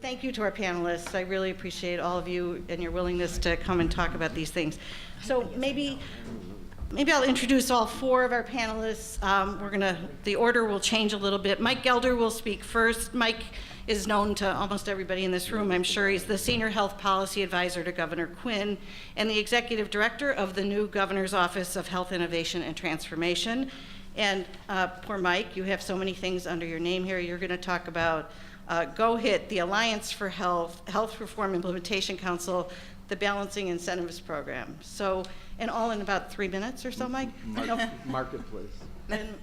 Thank you to our panelists. I really appreciate all of you and your willingness to come and talk about these things. So maybe I'll introduce all four of our panelists. The order will change a little bit. Mike Gelder will speak first. Mike is known to almost everybody in this room, I'm sure. He's the Senior Health Policy Advisor to Governor Quinn and the Executive Director of the new Governor's Office of Health Innovation and Transformation. And poor Mike, you have so many things under your name here. You're gonna talk about GO-HIT, the Alliance for Health, Health Reform Implementation Council, the Balancing Incentives Program. So, and all in about 3 minutes or so, Mike? Marketplace.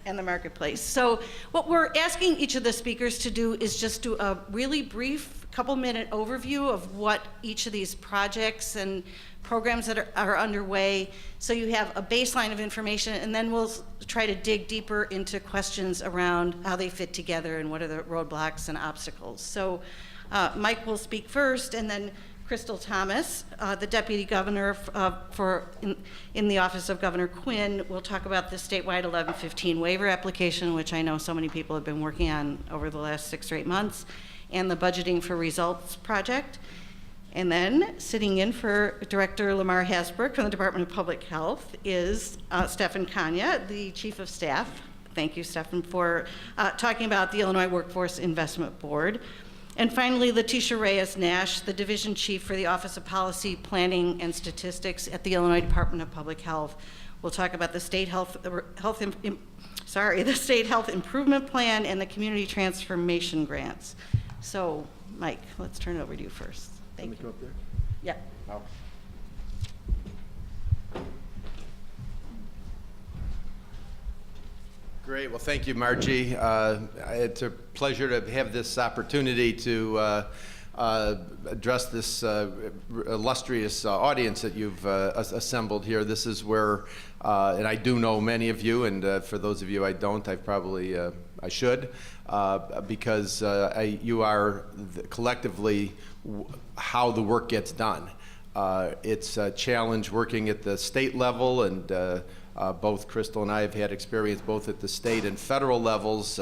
And the marketplace. So what we're asking each of the speakers to do is just do a really brief couple-minute overview of what each of these projects and programs that are underway, so you have a baseline of information, and then we'll try to dig deeper into questions around how they fit together and what are the roadblocks and obstacles. So Mike will speak first, and then Crystal Thomas, the Deputy Governor in the Office of Governor Quinn, will talk about the statewide 1115 waiver application, which I know so many people have been working on over the last 6 or 8 months, and the Budgeting for Results project. And then sitting in for Director Lamar Hasbrook from the Department of Public Health is Stefan Kania, the Chief of Staff. Thank you, Stefan, for talking about the Illinois Workforce Investment Board. And finally, Letitia Reyes-Nash, the Division Chief for the Office of Policy, Planning, and Statistics at the Illinois Department of Public Health. We'll talk about the State Health Improvement Plan and the Community Transformation Grants. So, Mike, let's turn it over to you first. Thank you. Come up there? Yeah. Oh. Great. Well, thank you, Margie. It's a pleasure to have this opportunity to address this illustrious audience that you've assembled here. This is where, and I do know many of you, and for those of you I don't, I should, because you are collectively how the work gets done. It's a challenge working at the state level, and both Crystal and I have had experience both at the state and federal levels.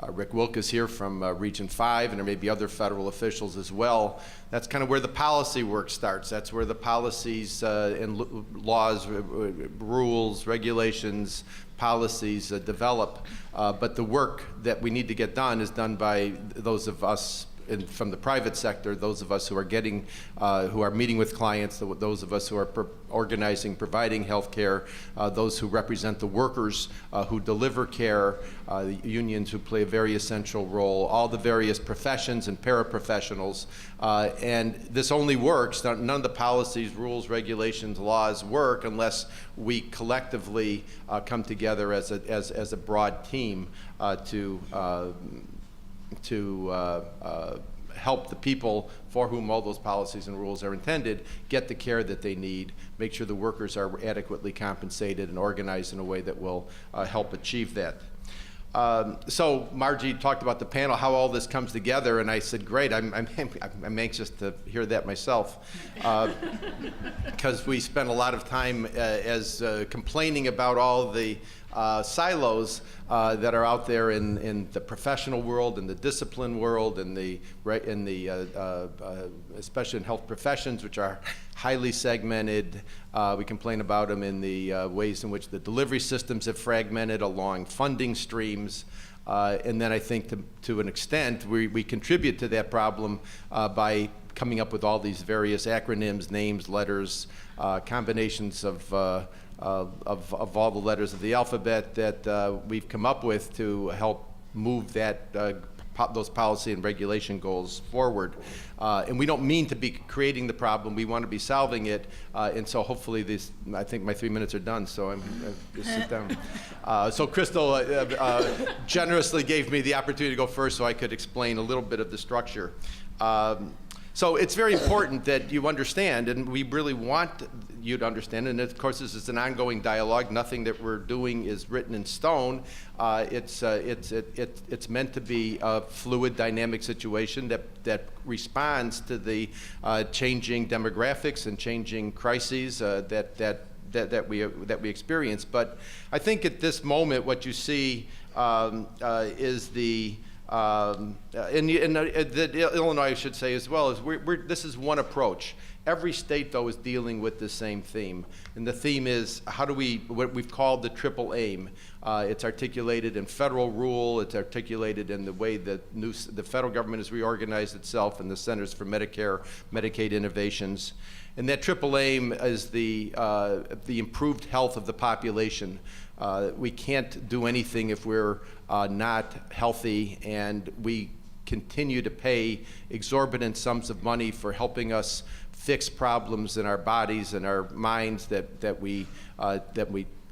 Rick Wilk is here from Region 5, and there may be other federal officials as well. That's kind of where the policy work starts. That's where the policies and laws, rules, regulations, policies develop. But the work that we need to get done is done by those of us from the private sector, those of us who are who are meeting with clients, those of us who are organizing, providing health care, those who represent the workers who deliver care, the unions who play a very essential role, all the various professions and paraprofessionals. And this only works, none of the policies, rules, regulations, laws work unless we collectively come together as a broad team to help the people for whom all those policies and rules are intended get the care that they need, make sure the workers are adequately compensated and organized in a way that will help achieve that. So Margie talked about the panel, how all this comes together, and I said, great, I'm anxious to hear that myself, because we spent a lot of time complaining about all the silos that are out there in the professional world, in the discipline world, especially in health professions, which are highly segmented. We complain about them in the ways in which the delivery systems have fragmented along funding streams. And then I think to an extent, we contribute to that problem by coming up with all these various acronyms, names, letters, combinations of all the letters of the alphabet that we've come up with to help move those policy and regulation goals forward. And we don't mean to be creating the problem, we want to be solving it. And so hopefully I think my 3 minutes are done, so I'm just sit down. So Crystal generously gave me the opportunity to go first so I could explain a little bit of the structure. So it's very important that you understand, and we really want you to understand, and of course this is an ongoing dialogue. Nothing that we're doing is written in stone. It's meant to be a fluid, dynamic situation that responds to the changing demographics and changing crises that we experience. But I think at this moment what you see is the that Illinois, I should say as well, is this is one approach. Every state, though, is dealing with the same theme. And the theme is how do what we've called the triple aim. It's articulated in federal rule, it's articulated in the way that the federal government has reorganized itself and the Centers for Medicare, Medicaid Innovations. And that triple aim is the improved health of the population. We can't do anything if we're not healthy, and we continue to pay exorbitant sums of money for helping us fix problems in our bodies and our minds that we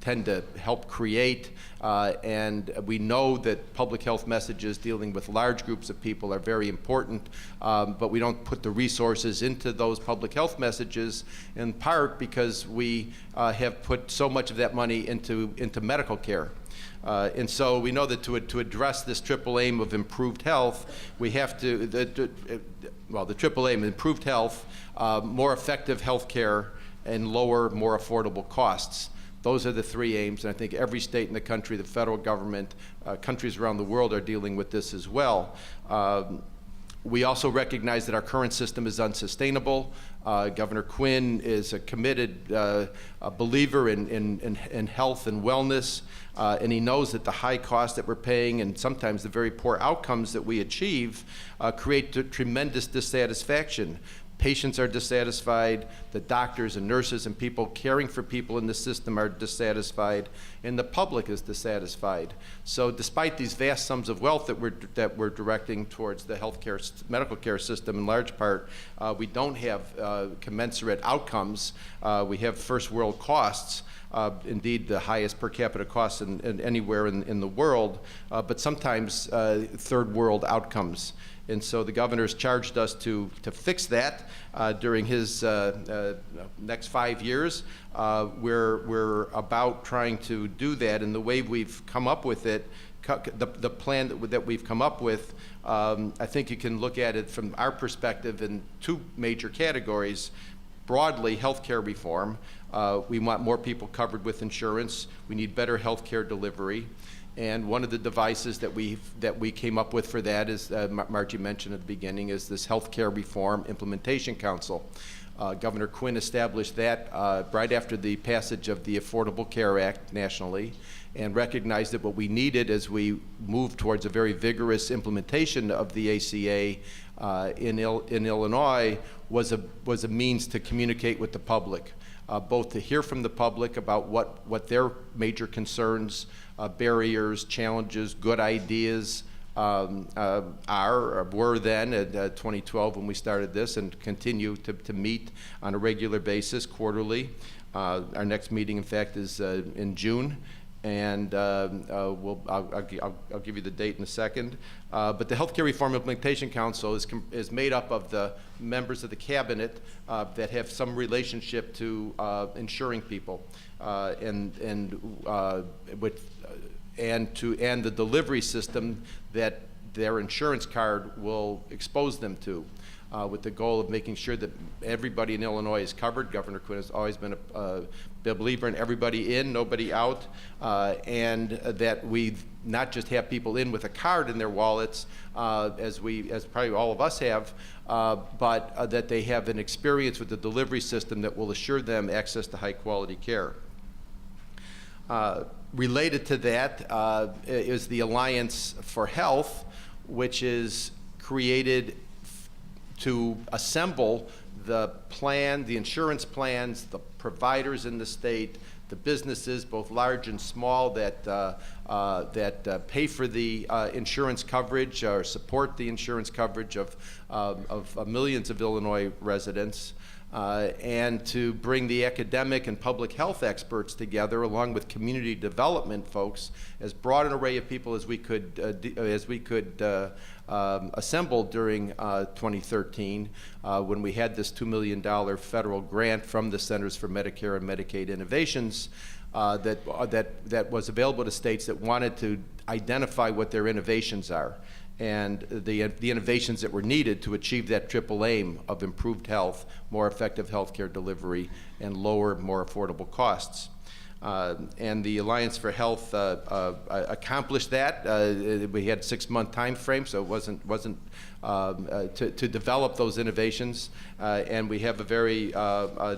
tend to help create, and we know that public health messages dealing with large groups of people are very important, but we don't put the resources into those public health messages, in part because we have put so much of that money into medical care. And so we know that to address this triple aim of improved health, we have to, the triple aim, improved health, more effective health care, and lower, more affordable costs. Those are the three aims, and I think every state in the country, the federal government, countries around the world are dealing with this as well. We also recognize that our current system is unsustainable. Governor Quinn is a committed believer in health and wellness, and he knows that the high cost that we're paying and sometimes the very poor outcomes that we achieve create tremendous dissatisfaction. Patients are dissatisfied, the doctors and nurses and people caring for people in the system are dissatisfied, and the public is dissatisfied. So despite these vast sums of wealth that we're directing towards the healthcare, medical care system in large part, we don't have commensurate outcomes. We have first world costs. Indeed, the highest per capita costs in anywhere in the world, but sometimes third world outcomes. And so the governor's charged us to fix that during his next 5 years. We're about trying to do that, and the way we've come up with it, the plan that we've come up with, I think you can look at it from our perspective in two major categories. Broadly, healthcare reform. We want more people covered with insurance. We need better healthcare delivery. And one of the devices that we came up with for that is, Margie mentioned at the beginning, is this Healthcare Reform Implementation Council. Governor Quinn established that right after the passage of the Affordable Care Act nationally, and recognized that what we needed as we moved towards a very vigorous implementation of the ACA in Illinois was a means to communicate with the public, both to hear from the public about what their major concerns, barriers, challenges, good ideas were then at 2012 when we started this, and continue to meet on a regular basis, quarterly. Our next meeting, in fact, is in June, and I'll give you the date in a second. But the Healthcare Reform Implementation Council is made up of the members of the cabinet that have some relationship to insuring people, and the delivery system that their insurance card will expose them to, with the goal of making sure that everybody in Illinois is covered. Governor Quinn has always been a believer in everybody in, nobody out, and that we not just have people in with a card in their wallets, as probably all of us have, but that they have an experience with the delivery system that will assure them access to high quality care. Related to that is the Alliance for Health, which is created to assemble the insurance plans, the providers in the state, the businesses, both large and small, that pay for the insurance coverage or support the insurance coverage of millions of Illinois residents. And to bring the academic and public health experts together, along with community development folks, as broad an array of people as we could assemble during 2013, when we had this $2 million federal grant from the Centers for Medicare and Medicaid Innovations that was available to states that wanted to identify what their innovations are, and the innovations that were needed to achieve that triple aim of improved health, more effective healthcare delivery, and lower, more affordable costs. And the Alliance for Health accomplished that. We had a 6-month time frame, so it wasn't to develop those innovations. And we have a very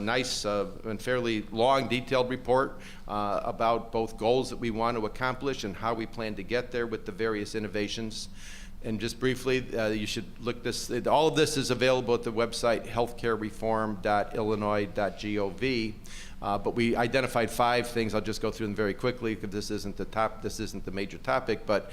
nice and fairly long, detailed report about both goals that we want to accomplish and how we plan to get there with the various innovations. And just briefly, you should look this, all of this is available at the website healthcarereform.illinois.gov. But we identified 5 things. I'll just go through them very quickly because this isn't the major topic, but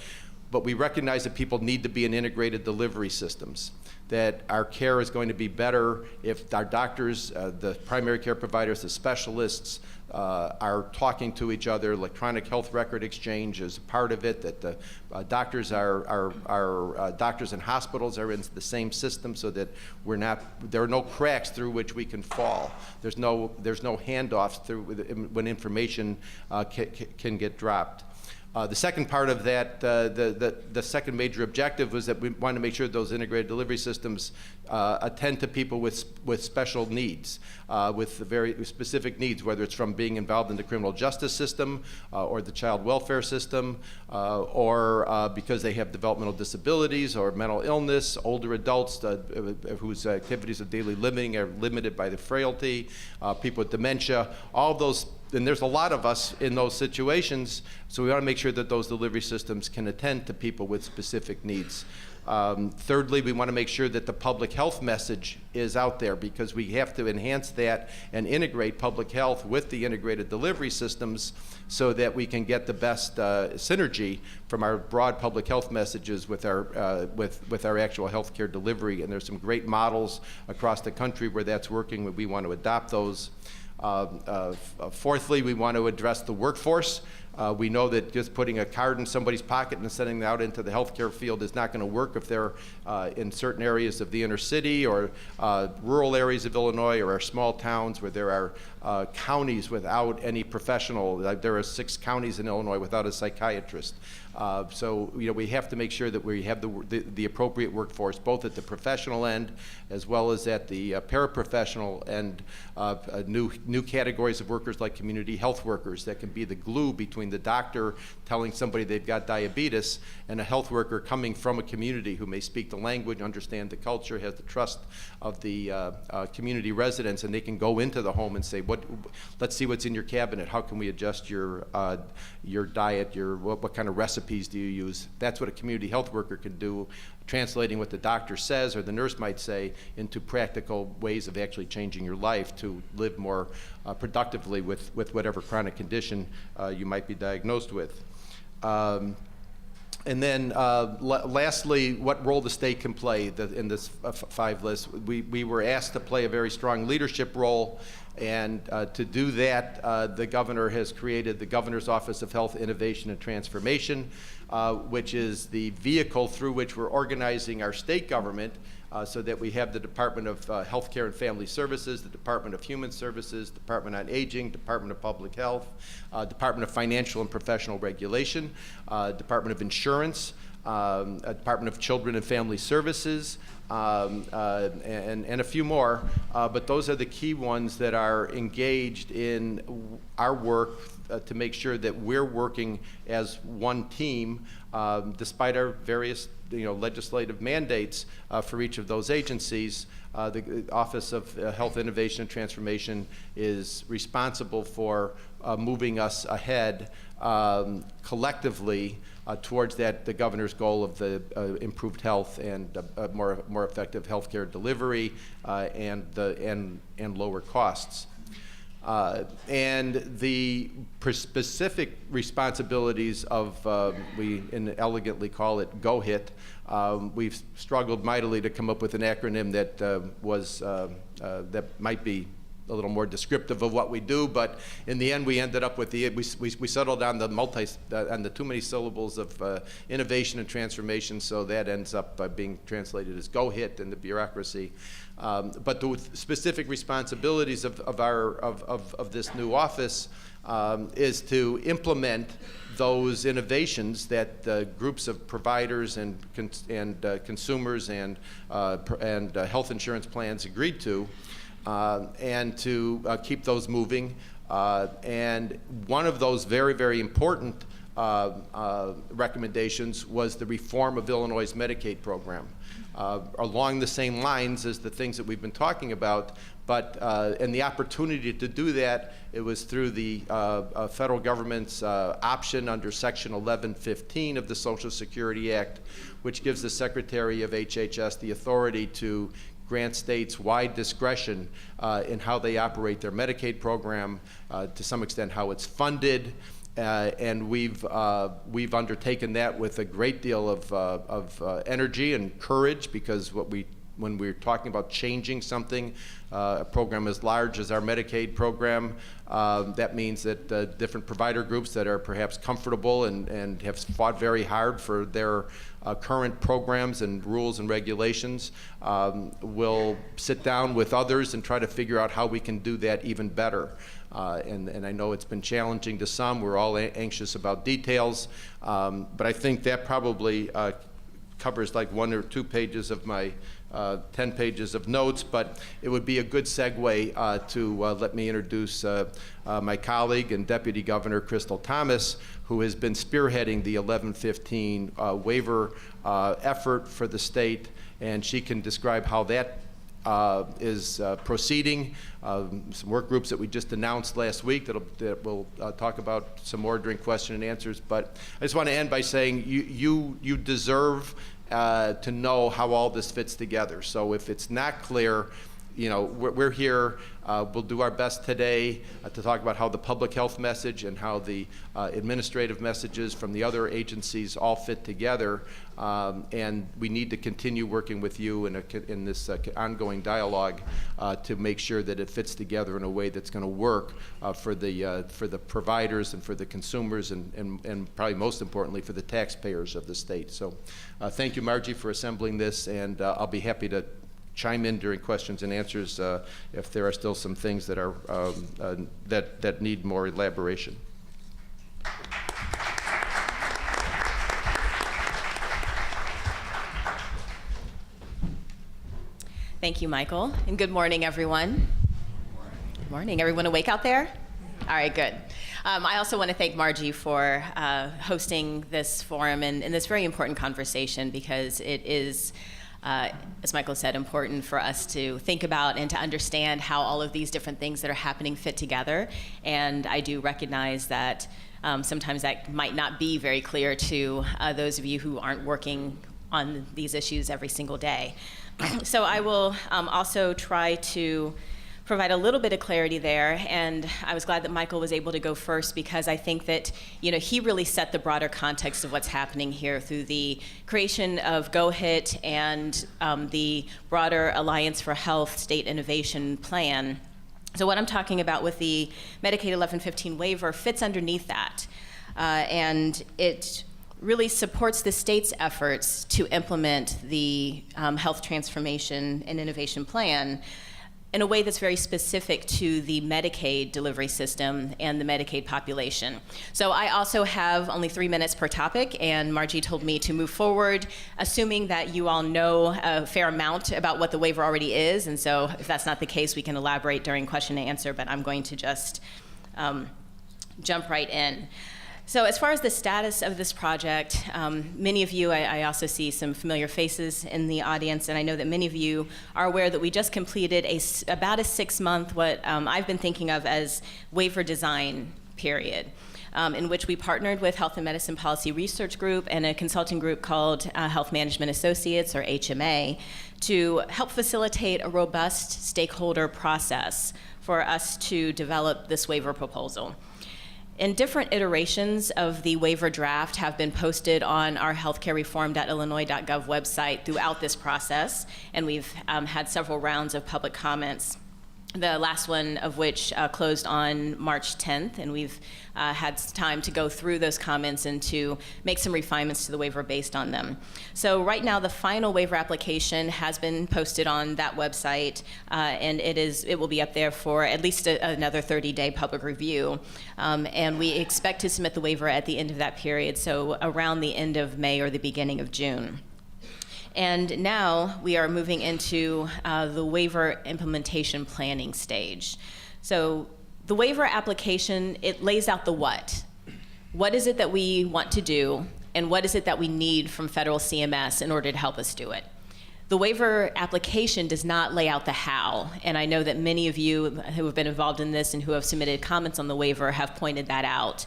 we recognize that people need to be in integrated delivery systems, that our care is going to be better if our doctors, the primary care providers, the specialists are talking to each other. Electronic health record exchange is a part of it, that the doctors doctors and hospitals are in the same system so that there are no cracks through which we can fall. There's no handoffs through when information can get dropped. The second part of that, the second major objective was that we want to make sure those integrated delivery systems attend to people with special needs, with very specific needs, whether it's from being involved in the criminal justice system or the child welfare system, or because they have developmental disabilities or mental illness, older adults whose activities of daily living are limited by the frailty, people with dementia, all those. And there's a lot of us in those situations, so we want to make sure that those delivery systems can attend to people with specific needs. Thirdly, we want to make sure that the public health message is out there, because we have to enhance that and integrate public health with the integrated delivery systems so that we can get the best synergy from our broad public health messages with our actual health care delivery. And there's some great models across the country where that's working. We want to adopt those. Fourthly, we want to address the workforce. We know that just putting a card in somebody's pocket and sending them out into the healthcare field is not going to work if they're in certain areas of the inner city or rural areas of Illinois or our small towns where there are counties without any professional. There are 6 counties in Illinois without a psychiatrist. So we have to make sure that we have the appropriate workforce, both at the professional end as well as at the paraprofessional end. New categories of workers like community health workers that can be the glue between the doctor telling somebody they've got diabetes and a health worker coming from a community who may speak the language, understand the culture, has the trust of the community residents, and they can go into the home and say, let's see what's in your cabinet. How can we adjust your diet? What kind of recipes do you use? That's what a community health worker can do, translating what the doctor says or the nurse might say into practical ways of actually changing your life to live more productively with whatever chronic condition you might be diagnosed with. And then lastly, what role the state can play in this 5 list. We were asked to play a very strong leadership role, and to do that, the governor has created the Governor's Office of Health Innovation and Transformation, which is the vehicle through which we're organizing our state government so that we have the Department of Healthcare and Family Services, the Department of Human Services, Department on Aging, Department of Public Health, Department of Financial and Professional Regulation, Department of Insurance, Department of Children and Family Services, and a few more. But those are the key ones that are engaged in our work to make sure that we're working as one team, despite our various legislative mandates for each of those agencies. The Office of Health Innovation and Transformation is responsible for moving us ahead collectively towards the governor's goal of the improved health and more effective healthcare delivery and lower costs. And the specific responsibilities of, we elegantly call it GO-HIT. We've struggled mightily to come up with an acronym that that might be a little more descriptive of what we do, but in the end we ended up with we settled on the too many syllables of innovation and transformation, so that ends up being translated as GO-HIT in the bureaucracy. But the specific responsibilities of this new office is to implement those innovations that groups of providers and consumers and health insurance plans agreed to, and to keep those moving, And one of those very, very important recommendations was the reform of Illinois' Medicaid program. Along the same lines as the things that we've been talking about, but and the opportunity to do that, it was through the federal government's option under Section 1115 of the Social Security Act, which gives the Secretary of HHS the authority to grant states wide discretion in how they operate their Medicaid program, to some extent how it's funded. And we've undertaken that with a great deal of energy and courage, because when we're talking about changing something, a program as large as our Medicaid program, that means that different provider groups that are perhaps comfortable and have fought very hard for their current programs and rules and regulations will sit down with others and try to figure out how we can do that even better. And I know it's been challenging to some. We're all anxious about details, but I think that probably covers like 1 or 2 pages of my 10 pages of notes, but it would be a good segue to let me introduce my colleague and Deputy Governor Crystal Thomas, who has been spearheading the 1115 waiver effort for the state, and she can describe how that is proceeding. Some work groups that we just announced last week that we'll talk about some more during question and answers. But I just want to end by saying you deserve to know how all this fits together. So if it's not clear, you know, we're here. We'll do our best today to talk about how the public health message and how the administrative messages from the other agencies all fit together. And we need to continue working with you in this ongoing dialogue to make sure that it fits together in a way that's going to work for the providers and for the consumers and probably most importantly for the taxpayers of the state. So thank you, Margie, for assembling this, and I'll be happy to chime in during questions and answers if there are still some things that are that need more elaboration. Thank you, Michael, and good morning, everyone. Good morning. Everyone awake out there? All right, good. I also want to thank Margie for hosting this forum and this very important conversation, because it is, as Michael said, important for us to think about and to understand how all of these different things that are happening fit together. And I do recognize that sometimes that might not be very clear to those of you who aren't working on these issues every single day. So I will also try to provide a little bit of clarity there, and I was glad that Michael was able to go first, because I think that, you know, he really set the broader context of what's happening here through the creation of GoHIT and the broader Alliance for Health State Innovation Plan. So what I'm talking about with the Medicaid 1115 waiver fits underneath that, and it really supports the state's efforts to implement the Health Transformation and Innovation Plan in a way that's very specific to the Medicaid delivery system and the Medicaid population. So I also have only 3 minutes per topic, and Margie told me to move forward, assuming that you all know a fair amount about what the waiver already is, and so if that's not the case, we can elaborate during question and answer, but I'm going to just jump right in. So as far as the status of this project, many of you, I also see some familiar faces in the audience, and I know that many of you are aware that we just completed about a 6-month, what I've been thinking of as waiver design period, in which we partnered with Health and Medicine Policy Research Group and a consulting group called Health Management Associates, or HMA, to help facilitate a robust stakeholder process for us to develop this waiver proposal. And different iterations of the waiver draft have been posted on our healthcarereform.illinois.gov website throughout this process, and we've had several rounds of public comments, the last one of which closed on March 10th, and we've had time to go through those comments and to make some refinements to the waiver based on them. So right now, the final waiver application has been posted on that website, and it will be up there for at least another 30-day public review. And we expect to submit the waiver at the end of that period, so around the end of May or the beginning of June. And now we are moving into the waiver implementation planning stage. So the waiver application, it lays out the what. What is it that we want to do, and what is it that we need from federal CMS in order to help us do it? The waiver application does not lay out the how, and I know that many of you who have been involved in this and who have submitted comments on the waiver have pointed that out.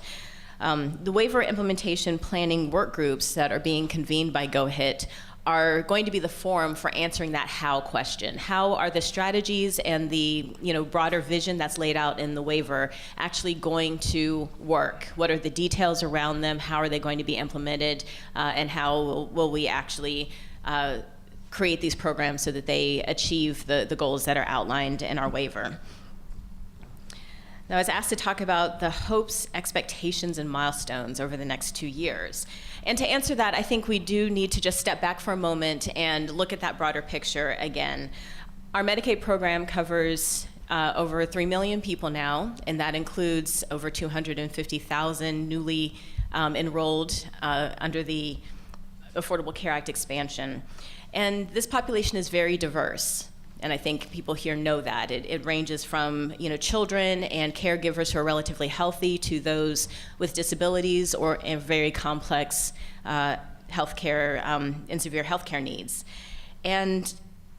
The waiver implementation planning work groups that are being convened by GoHIT are going to be the forum for answering that how question. How are the strategies and the broader vision that's laid out in the waiver actually going to work? What are the details around them? How are they going to be implemented? And how will we actually create these programs so that they achieve the goals that are outlined in our waiver? Now, I was asked to talk about the hopes, expectations, and milestones over the next 2 years. And to answer that, I think we do need to just step back for a moment and look at that broader picture again. Our Medicaid program covers over 3 million people now, and that includes over 250,000 newly enrolled under the Affordable Care Act expansion. And this population is very diverse. And I think people here know that. It ranges from children and caregivers who are relatively healthy to those with disabilities or very complex healthcare and severe healthcare needs. And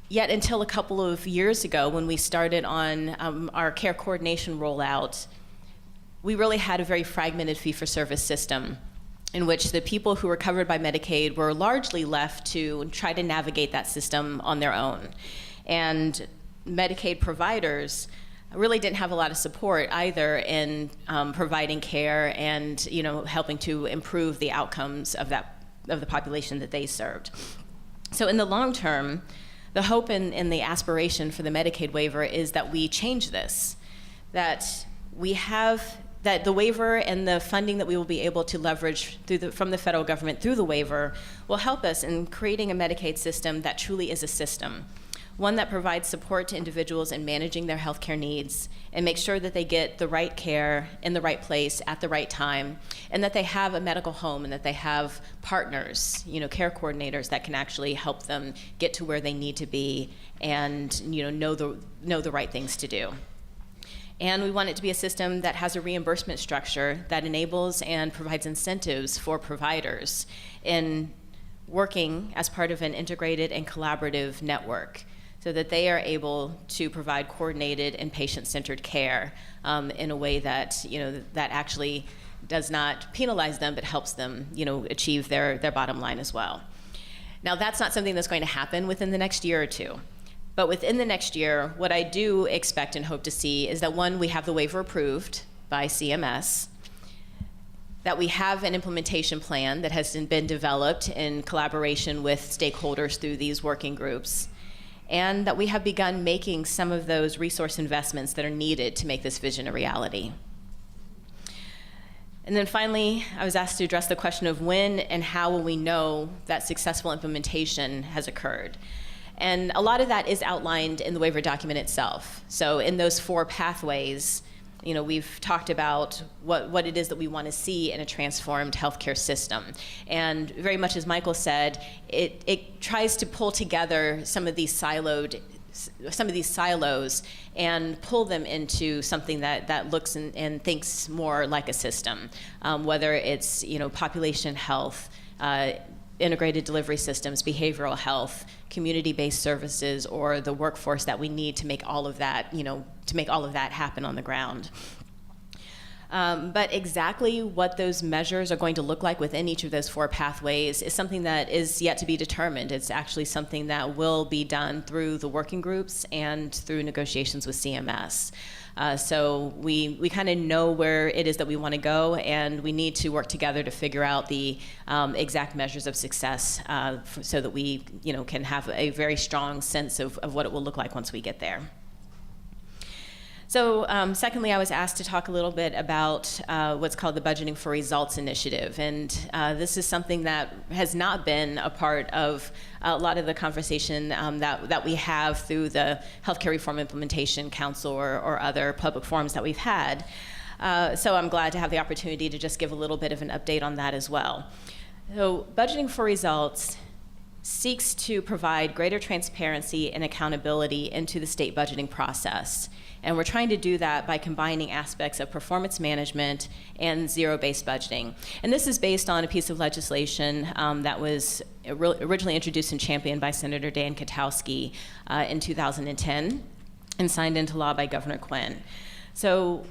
yet until a couple of years ago when we started on our care coordination rollout, we really had a very fragmented fee-for-service system in which the people who were covered by Medicaid were largely left to try to navigate that system on their own. And Medicaid providers really didn't have a lot of support either in providing care and helping to improve the outcomes of the population that they served. So in the long term, the hope and the aspiration for the Medicaid waiver is that we change this, that the waiver and the funding that we will be able to leverage from the federal government through the waiver will help us in creating a Medicaid system that truly is a system. One that provides support to individuals in managing their healthcare needs and make sure that they get the right care in the right place at the right time, and that they have a medical home and that they have partners, care coordinators that can actually help them get to where they need to be and know the right things to do. And we want it to be a system that has a reimbursement structure that enables and provides incentives for providers in working as part of an integrated and collaborative network, so that they are able to provide coordinated and patient-centered care in a way that that actually does not penalize them, but helps them achieve their bottom line as well. Now, that's not something that's going to happen within the next year or two. But within the next year, what I do expect and hope to see is that, one, we have the waiver approved by CMS, that we have an implementation plan that has been developed in collaboration with stakeholders through these working groups, and that we have begun making some of those resource investments that are needed to make this vision a reality. And then finally, I was asked to address the question of when and how will we know that successful implementation has occurred. And a lot of that is outlined in the waiver document itself. So in those 4 pathways, we've talked about what it is that we want to see in a transformed healthcare system. And very much as Michael said, it tries to pull together some of these silos and pull them into something that looks and thinks more like a system, whether it's population health, integrated delivery systems, behavioral health, community-based services, or the workforce that we need to make all of that, happen on the ground. But exactly what those measures are going to look like within each of those 4 pathways is something that is yet to be determined. It's actually something that will be done through the working groups and through negotiations with CMS. So we kind of know where it is that we want to go, and we need to work together to figure out the exact measures of success so that we can have a very strong sense of what it will look like once we get there. So secondly, I was asked to talk a little bit about what's called the Budgeting for Results Initiative. And this is something that has not been a part of a lot of the conversation that we have through the Healthcare Reform Implementation Council or other public forums that we've had. So I'm glad to have the opportunity to just give a little bit of an update on that as well. So Budgeting for Results seeks to provide greater transparency and accountability into the state budgeting process. And we're trying to do that by combining aspects of performance management and zero-based budgeting. And this is based on a piece of legislation that was originally introduced and championed by Senator Dan Katowski in 2010 and signed into law by Governor Quinn. So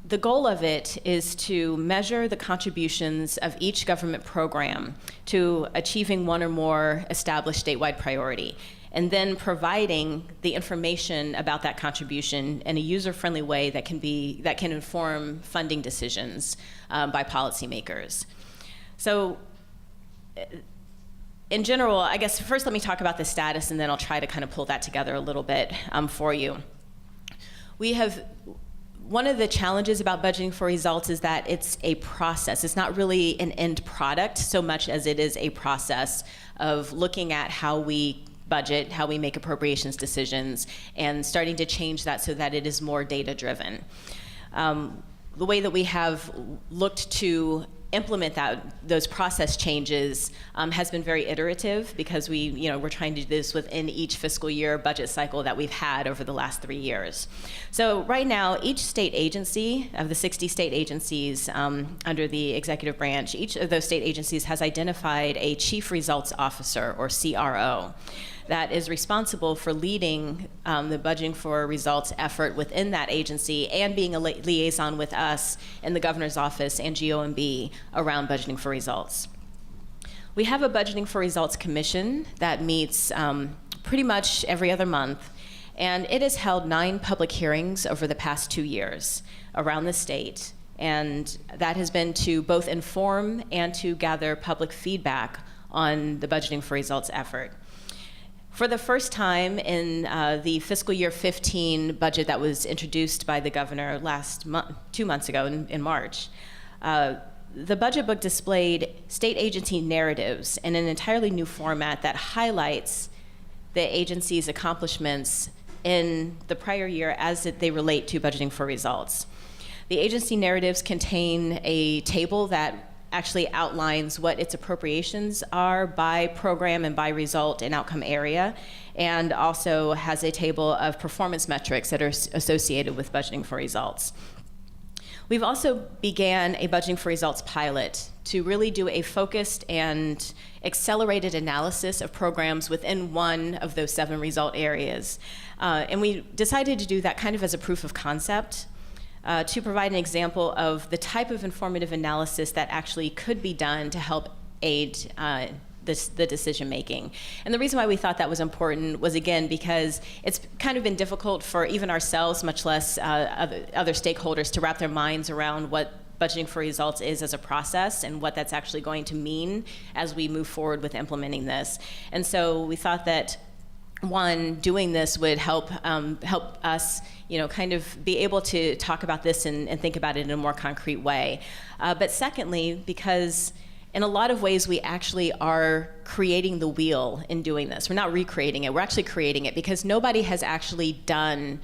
the goal of it is to measure the contributions of each government program to achieving one or more established statewide priority, and then providing the information about that contribution in a user-friendly way that can inform funding decisions by policymakers. So, in general, I guess first let me talk about the status, and then I'll try to kind of pull that together a little bit for you. One of the challenges about budgeting for results is that it's a process. It's not really an end product so much as it is a process of looking at how we budget, how we make appropriations decisions, and starting to change that so that it is more data-driven. The way that we have looked to implement those process changes has been very iterative, because we're trying to do this within each fiscal year budget cycle that we've had over the last 3 years. So right now, each state agency of the 60 state agencies under the executive branch, each of those state agencies has identified a chief results officer, or CRO, that is responsible for leading the budgeting for results effort within that agency and being a liaison with us in the governor's office and GOMB around budgeting for results. We have a budgeting for results commission that meets pretty much every other month, and it has held 9 public hearings over the past 2 years around the state, and that has been to both inform and to gather public feedback on the budgeting for results effort. For the first time in the fiscal year 15 budget that was introduced by the governor 2 months ago in March, the budget book displayed state agency narratives in an entirely new format that highlights the agency's accomplishments in the prior year as they relate to budgeting for results. The agency narratives contain a table that actually outlines what its appropriations are by program and by result and outcome area, and also has a table of performance metrics that are associated with budgeting for results. We've also began a budgeting for results pilot to really do a focused and accelerated analysis of programs within one of those 7 result areas. And we decided to do that kind of as a proof of concept, to provide an example of the type of informative analysis that actually could be done to help aid the decision making. And the reason why we thought that was important was, again, because it's kind of been difficult for even ourselves, much less other stakeholders, to wrap their minds around what budgeting for results is as a process and what that's actually going to mean as we move forward with implementing this. And so we thought that, one, doing this would help us, kind of be able to talk about this and think about it in a more concrete way. But secondly, because in a lot of ways we actually are creating the wheel in doing this. We're not recreating it, we're actually creating it, because nobody has actually done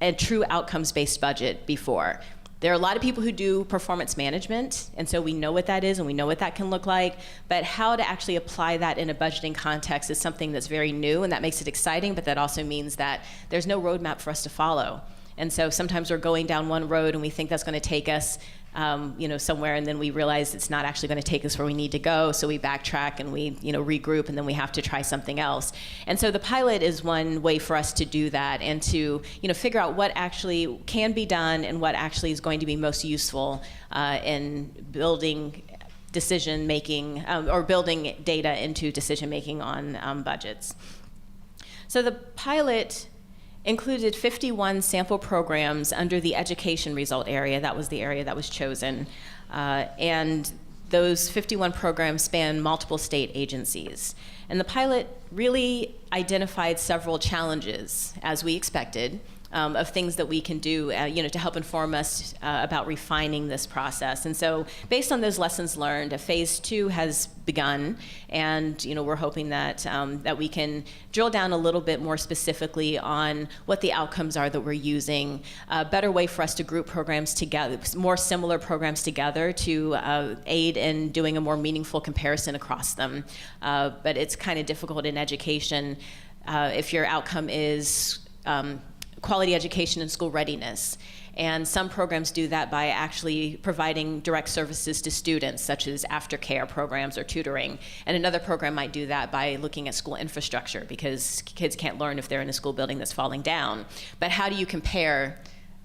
a true outcomes-based budget before. There are a lot of people who do performance management, and so we know what that is and we know what that can look like, but how to actually apply that in a budgeting context is something that's very new, and that makes it exciting, but that also means that there's no roadmap for us to follow. And so sometimes we're going down one road and we think that's going to take us somewhere, and then we realize it's not actually going to take us where we need to go, so we backtrack and we regroup, and then we have to try something else. And so the pilot is one way for us to do that and to figure out what actually can be done and what actually is going to be most useful in building decision making or building data into decision making on budgets. So the pilot included 51 sample programs under the education result area. That was the area that was chosen. And those 51 programs span multiple state agencies. And the pilot really identified several challenges, as we expected, of things that we can do, to help inform us about refining this process. And so, based on those lessons learned, phase 2 has begun, and we're hoping that that we can drill down a little bit more specifically on what the outcomes are that we're using, a better way for us to group programs together, more similar programs together to aid in doing a more meaningful comparison across them. But it's kind of difficult in education if your outcome is quality education and school readiness. And some programs do that by actually providing direct services to students, such as aftercare programs or tutoring. And another program might do that by looking at school infrastructure, because kids can't learn if they're in a school building that's falling down. But how do you compare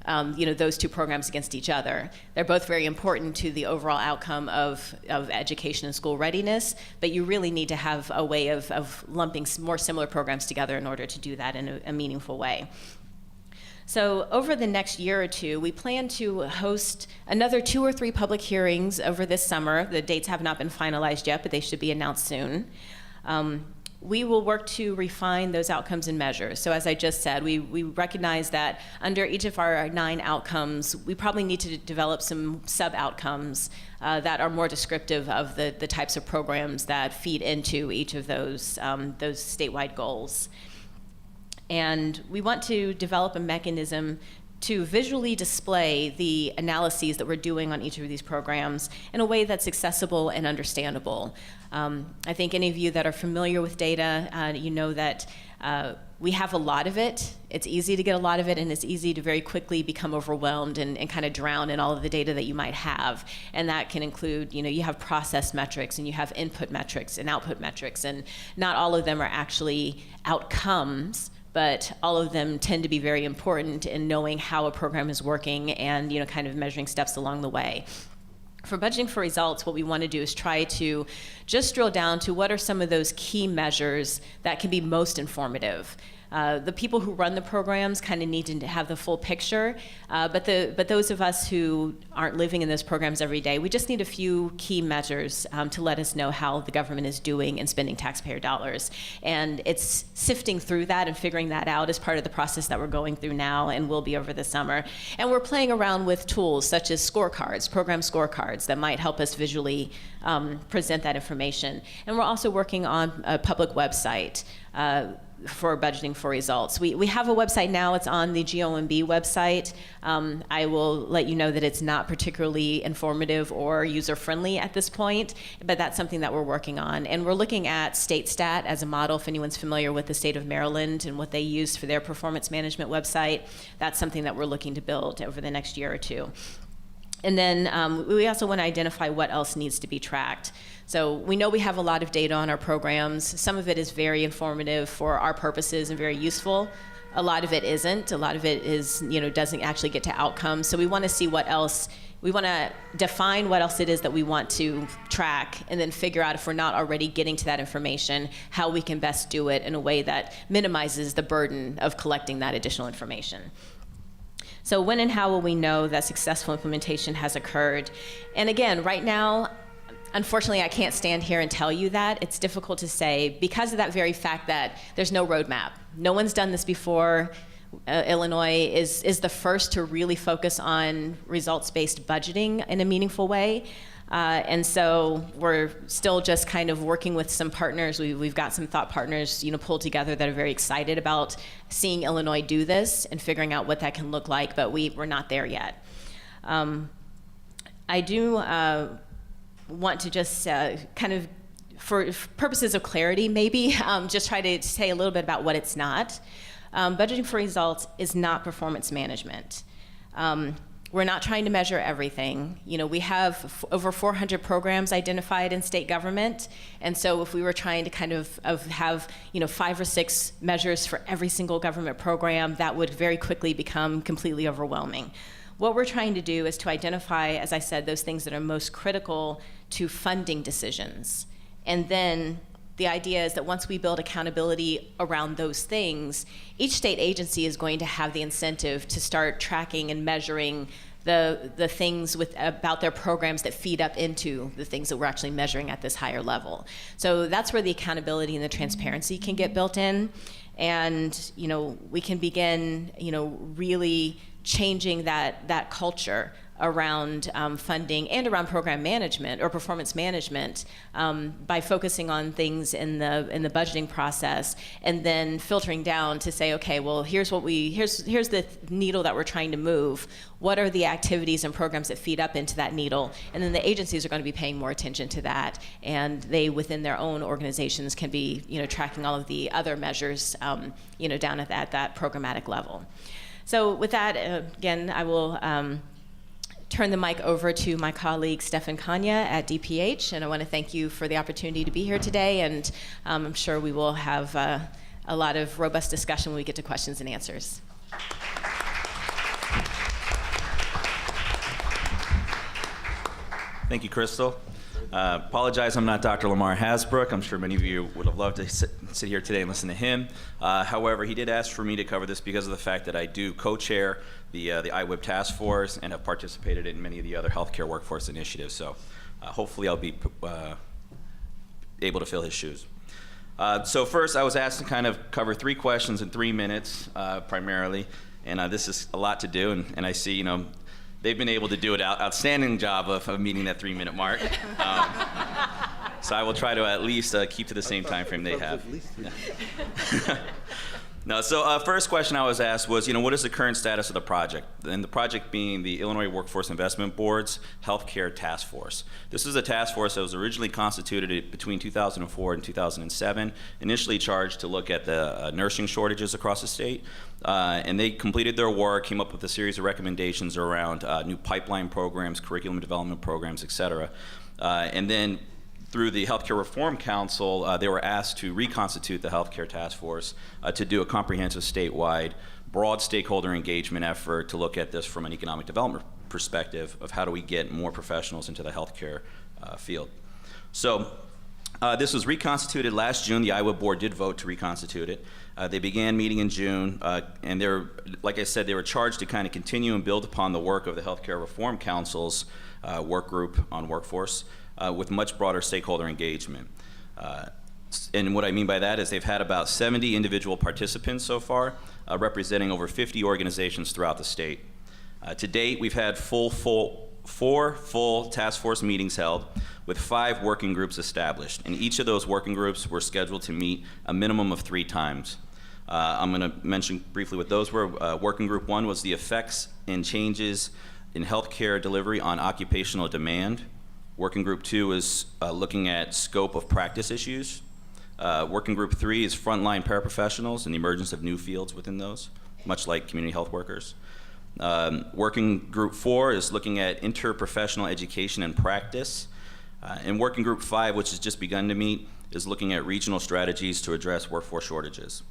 those two programs against each other? They're both very important to the overall outcome of education and school readiness, but you really need to have a way of lumping more similar programs together in order to do that in a meaningful way. So over the next year or two, we plan to host another 2 or 3 public hearings over this summer. The dates have not been finalized yet, but they should be announced soon. We will work to refine those outcomes and measures. So as I just said, we recognize that under each of our 9 outcomes, we probably need to develop some sub-outcomes that are more descriptive of the types of programs that feed into each of those statewide goals. And we want to develop a mechanism to visually display the analyses that we're doing on each of these programs in a way that's accessible and understandable. I think any of you that are familiar with data, you know that we have a lot of it. It's easy to get a lot of it, and it's easy to very quickly become overwhelmed and kind of drown in all of the data that you might have. And that can include, you have process metrics, and you have input metrics and output metrics, and not all of them are actually outcomes, but all of them tend to be very important in knowing how a program is working and kind of measuring steps along the way. For Budgeting for Results, what we want to do is try to just drill down to what are some of those key measures that can be most informative. The people who run the programs kind of need to have the full picture, but those of us who aren't living in those programs every day, we just need a few key measures to let us know how the government is doing and spending taxpayer dollars. And it's sifting through that and figuring that out as part of the process that we're going through now and will be over the summer. And we're playing around with tools such as scorecards, program scorecards that might help us visually present that information. And we're also working on a public website for Budgeting for Results. We have a website now. It's on the GOMB website. I will let you know that it's not particularly informative or user-friendly at this point, but that's something that we're working on. And we're looking at StateStat as a model, if anyone's familiar with the state of Maryland and what they use for their performance management website. That's something that we're looking to build over the next year or two. And then we also want to identify what else needs to be tracked. So we know we have a lot of data on our programs. Some of it is very informative for our purposes and very useful. A lot of it isn't. A lot of it is, doesn't actually get to outcomes. So we want to see what else. We want to define what else it is that we want to track, and then figure out, if we're not already getting to that information, how we can best do it in a way that minimizes the burden of collecting that additional information. So when and how will we know that successful implementation has occurred? And again, right now, unfortunately, I can't stand here and tell you that. It's difficult to say because of that very fact that there's no roadmap. No one's done this before. Illinois is the first to really focus on results-based budgeting in a meaningful way. And so we're still just kind of working with some partners. We've got some thought partners, pulled together that are very excited about seeing Illinois do this and figuring out what that can look like, but we're not there yet. I do want to just kind of, for purposes of clarity maybe, just try to say a little bit about what it's not. Budgeting for Results is not performance management. We're not trying to measure everything. We have over 400 programs identified in state government, and so if we were trying to kind of have 5 or 6 measures for every single government program, that would very quickly become completely overwhelming. What we're trying to do is to identify, as I said, those things that are most critical to funding decisions. And then the idea is that once we build accountability around those things, each state agency is going to have the incentive to start tracking and measuring the things about their programs that feed up into the things that we're actually measuring at this higher level. So that's where the accountability and the transparency can get built in. And, we can begin, really changing that culture around funding and around program management or performance management by focusing on things in the budgeting process, and then filtering down to say, okay, well, here's the needle that we're trying to move. What are the activities and programs that feed up into that needle? And then the agencies are going to be paying more attention to that, and they within their own organizations can be tracking all of the other measures down at that programmatic level. So with that, again, I will turn the mic over to my colleague Stefan Kanya at DPH, and I want to thank you for the opportunity to be here today, and I'm sure we will have a lot of robust discussion when we get to questions and answers. Thank you, Crystal. Apologize, I'm not Dr. Lamar Hasbrook. I'm sure many of you would have loved to sit here today and listen to him. However, he did ask for me to cover this because of the fact that I do co-chair the IWIB task force and have participated in many of the other healthcare workforce initiatives. So hopefully I'll be able to fill his shoes. So first, I was asked to kind of cover 3 questions in 3 minutes primarily, and this is a lot to do, and I see, they've been able to do an outstanding job of meeting that 3-minute mark. So I will try to at least keep to the same time frame they have. No, so first question I was asked was, what is the current status of the project? And the project being the Illinois Workforce Investment Board's Healthcare Task Force. This is a task force that was originally constituted between 2004 and 2007, initially charged to look at the nursing shortages across the state. And they completed their work, came up with a series of recommendations around new pipeline programs, curriculum development programs, et cetera. And then through the Healthcare Reform Council, they were asked to reconstitute the Healthcare Task Force to do a comprehensive statewide, broad stakeholder engagement effort to look at this from an economic development perspective of how do we get more professionals into the healthcare field. So this was reconstituted last June. The Iowa board did vote to reconstitute it. They began meeting in June, and they're, like I said, they were charged to kind of continue and build upon the work of the Healthcare Reform Council's work group on workforce with much broader stakeholder engagement. And what I mean by that is they've had about 70 individual participants so far, representing over 50 organizations throughout the state. To date, we've had 4 full task force meetings held with 5 working groups established, and each of those working groups were scheduled to meet a minimum of 3 times. I'm going to mention briefly what those were. Working group 1 was the effects and changes in healthcare delivery on occupational demand. Working group 2 is looking at scope of practice issues. Working group 3 is frontline paraprofessionals and the emergence of new fields within those, much like community health workers. Working group 4 is looking at interprofessional education and practice. And working group 5, which has just begun to meet, is looking at regional strategies to address workforce shortages.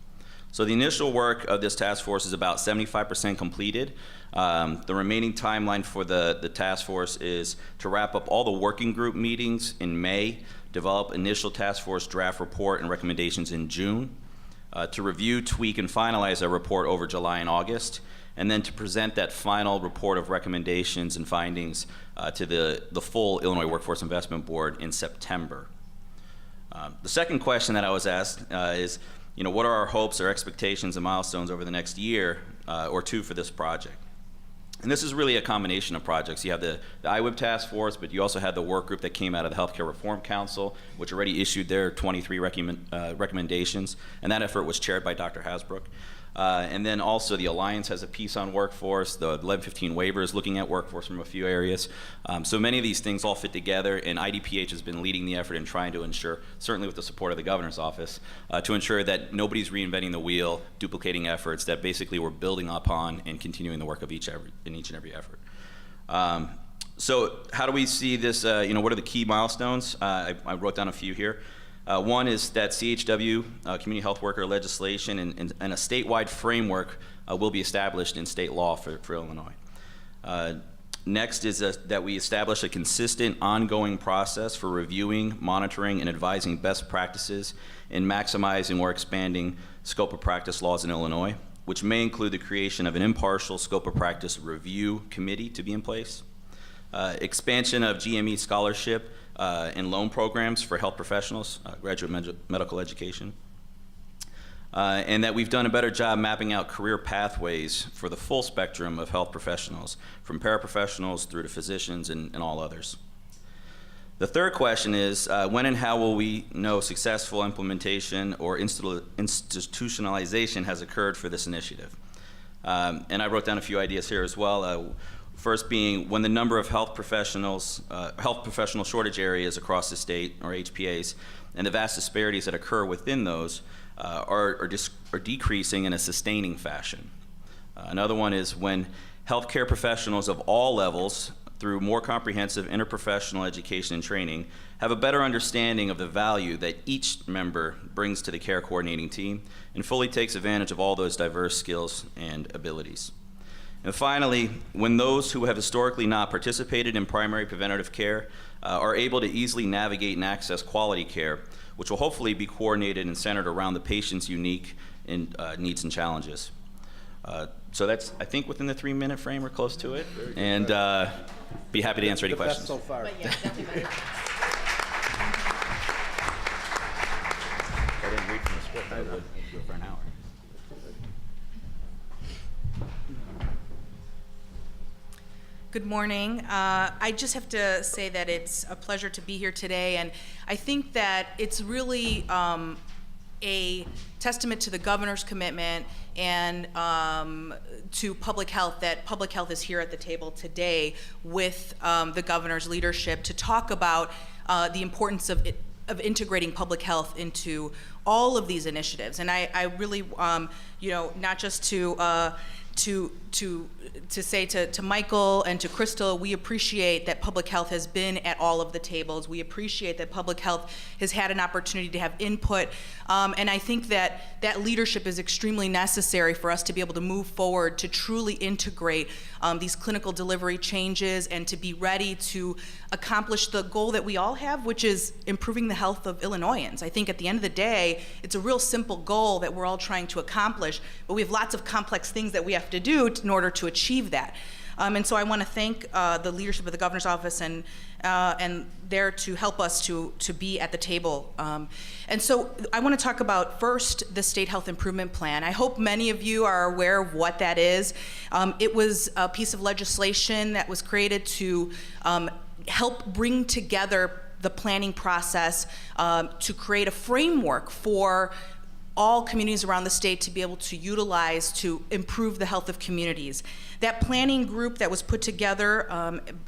So the initial work of this task force is about 75% completed. The remaining timeline for the task force is to wrap up all the working group meetings in May, develop initial task force draft report and recommendations in June, to review, tweak, and finalize a report over July and August, and then to present that final report of recommendations and findings to the full Illinois Workforce Investment Board in September. The second question that I was asked is, what are our hopes or expectations and milestones over the next year or 2 for this project? And this is really a combination of projects. You have the IWIB task force, but you also had the work group that came out of the Healthcare Reform Council, which already issued their 23 recommendations, and that effort was chaired by Dr. Hasbrook. And then also the Alliance has a piece on workforce. The 1115 waiver is looking at workforce from a few areas. So many of these things all fit together, and IDPH has been leading the effort in trying to ensure, certainly with the support of the governor's office, to ensure that nobody's reinventing the wheel, duplicating efforts, that basically we're building upon and continuing the work of each and every effort. So how do we see this, what are the key milestones? I wrote down a few here. One is that CHW, community health worker legislation, and a statewide framework will be established in state law for Illinois. Next is that we establish a consistent, ongoing process for reviewing, monitoring, and advising best practices in maximizing or expanding scope of practice laws in Illinois. which may include the creation of an impartial scope of practice review committee to be in place, expansion of GME scholarship and loan programs for health professionals, graduate medical education, and that we've done a better job mapping out career pathways for the full spectrum of health professionals, from paraprofessionals through to physicians and all others. The third question is, when and how will we know successful implementation or institutionalization has occurred for this initiative? And I wrote down a few ideas here as well. First being when the number of health professional shortage areas across the state, or HPAs, and the vast disparities that occur within those are decreasing in a sustaining fashion. Another one is when healthcare professionals of all levels, through more comprehensive interprofessional education and training, have a better understanding of the value that each member brings to the care coordinating team and fully takes advantage of all those diverse skills and abilities. And finally, when those who have historically not participated in primary preventative care are able to easily navigate and access quality care, which will hopefully be coordinated and centered around the patient's unique needs and challenges. So that's, I think, within the 3-minute frame or close to it, and be happy to answer any questions. So far. I didn't read from the script. I would go for an hour. Good morning. I just have to say that it's a pleasure to be here today, and I think that it's really a testament to the governor's commitment and to public health that public health is here at the table today with the governor's leadership to talk about the importance of integrating public health into all of these initiatives. And I really, not just to say to Michael and to Crystal, we appreciate that public health has been at all of the tables. We appreciate that public health has had an opportunity to have input. And I think that that leadership is extremely necessary for us to be able to move forward to truly integrate these clinical delivery changes and to be ready to accomplish the goal that we all have, which is improving the health of Illinoisans. I think at the end of the day, it's a real simple goal that we're all trying to accomplish, but we have lots of complex things that we have to do in order to achieve that. And so I want to thank the leadership of the governor's office and there to help us to be at the table. And so I want to talk about first the State Health Improvement Plan. I hope many of you are aware of what that is. It was a piece of legislation that was created to help bring together the planning process to create a framework for all communities around the state to be able to utilize to improve the health of communities. That planning group that was put together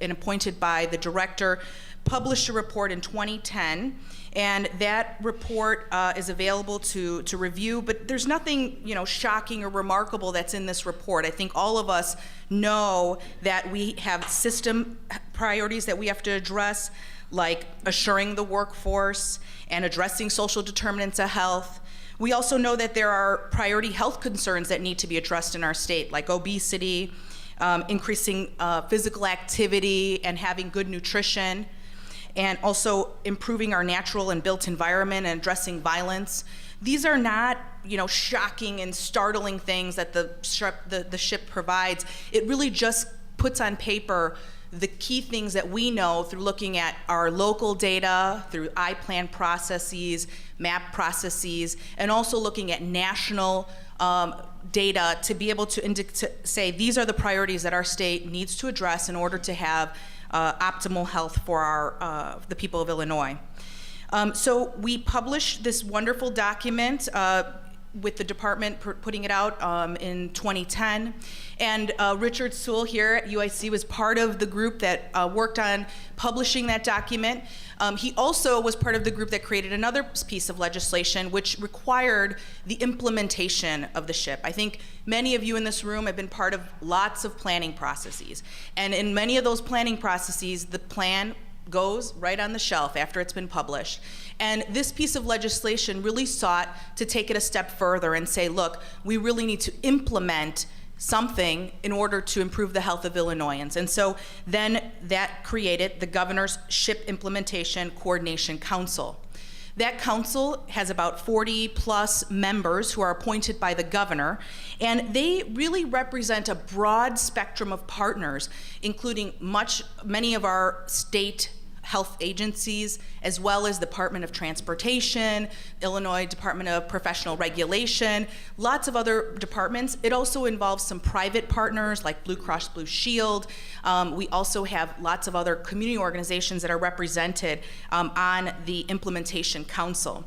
and appointed by the director published a report in 2010, and that report is available to review, but there's nothing shocking or remarkable that's in this report. I think all of us know that we have system priorities that we have to address, like assuring the workforce and addressing social determinants of health. We also know that there are priority health concerns that need to be addressed in our state, like obesity, increasing physical activity and having good nutrition, and also improving our natural and built environment and addressing violence. These are not, shocking and startling things that the SHIP provides. It really just puts on paper the key things that we know through looking at our local data, through I-plan processes, MAP processes, and also looking at national data to be able to say these are the priorities that our state needs to address in order to have optimal health for the people of Illinois. So we published this wonderful document with the department putting it out in 2010. And Richard Sewell here at UIC was part of the group that worked on publishing that document. He also was part of the group that created another piece of legislation which required the implementation of the SHIP. I think many of you in this room have been part of lots of planning processes. And in many of those planning processes, the plan goes right on the shelf after it's been published. And this piece of legislation really sought to take it a step further and say, look, we really need to implement something in order to improve the health of Illinoisans. And so then that created the Governor's SHIP Implementation Coordination Council. That council has about 40 plus members who are appointed by the governor, and they really represent a broad spectrum of partners, including many of our state health agencies, as well as the Department of Transportation, Illinois Department of Professional Regulation, lots of other departments. It also involves some private partners like Blue Cross Blue Shield. We also have lots of other community organizations that are represented on the Implementation Council.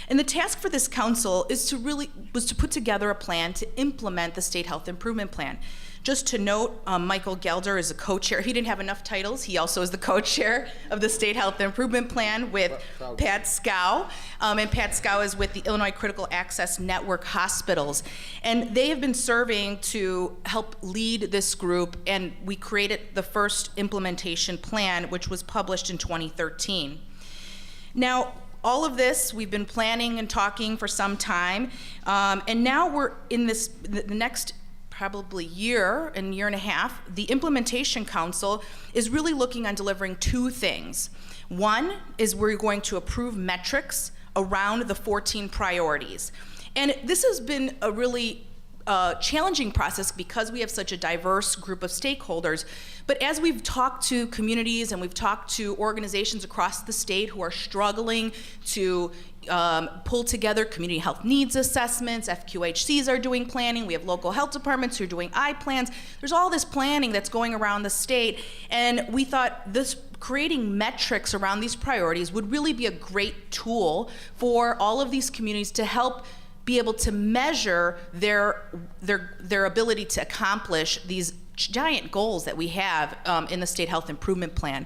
And the task for this council was to put together a plan to implement the State Health Improvement Plan. Just to note, Michael Gelder is a co-chair. He didn't have enough titles. He also is the co-chair of the State Health Improvement Plan with Pat Scow. And Pat Scow is with the Illinois Critical Access Network Hospitals. And they have been serving to help lead this group, and we created the first implementation plan, which was published in 2013. Now, all of this, we've been planning and talking for some time, and now we're in the next probably year and a half, the Implementation Council is really looking on delivering two things. One is we're going to approve metrics around the 14 priorities. And this has been a really challenging process because we have such a diverse group of stakeholders. But as we've talked to communities and we've talked to organizations across the state who are struggling to pull together community health needs assessments, FQHCs are doing planning, we have local health departments who are doing I-plans. There's all this planning that's going around the state, and we thought creating metrics around these priorities would really be a great tool for all of these communities to help be able to measure their ability to accomplish these giant goals that we have in the State Health Improvement Plan.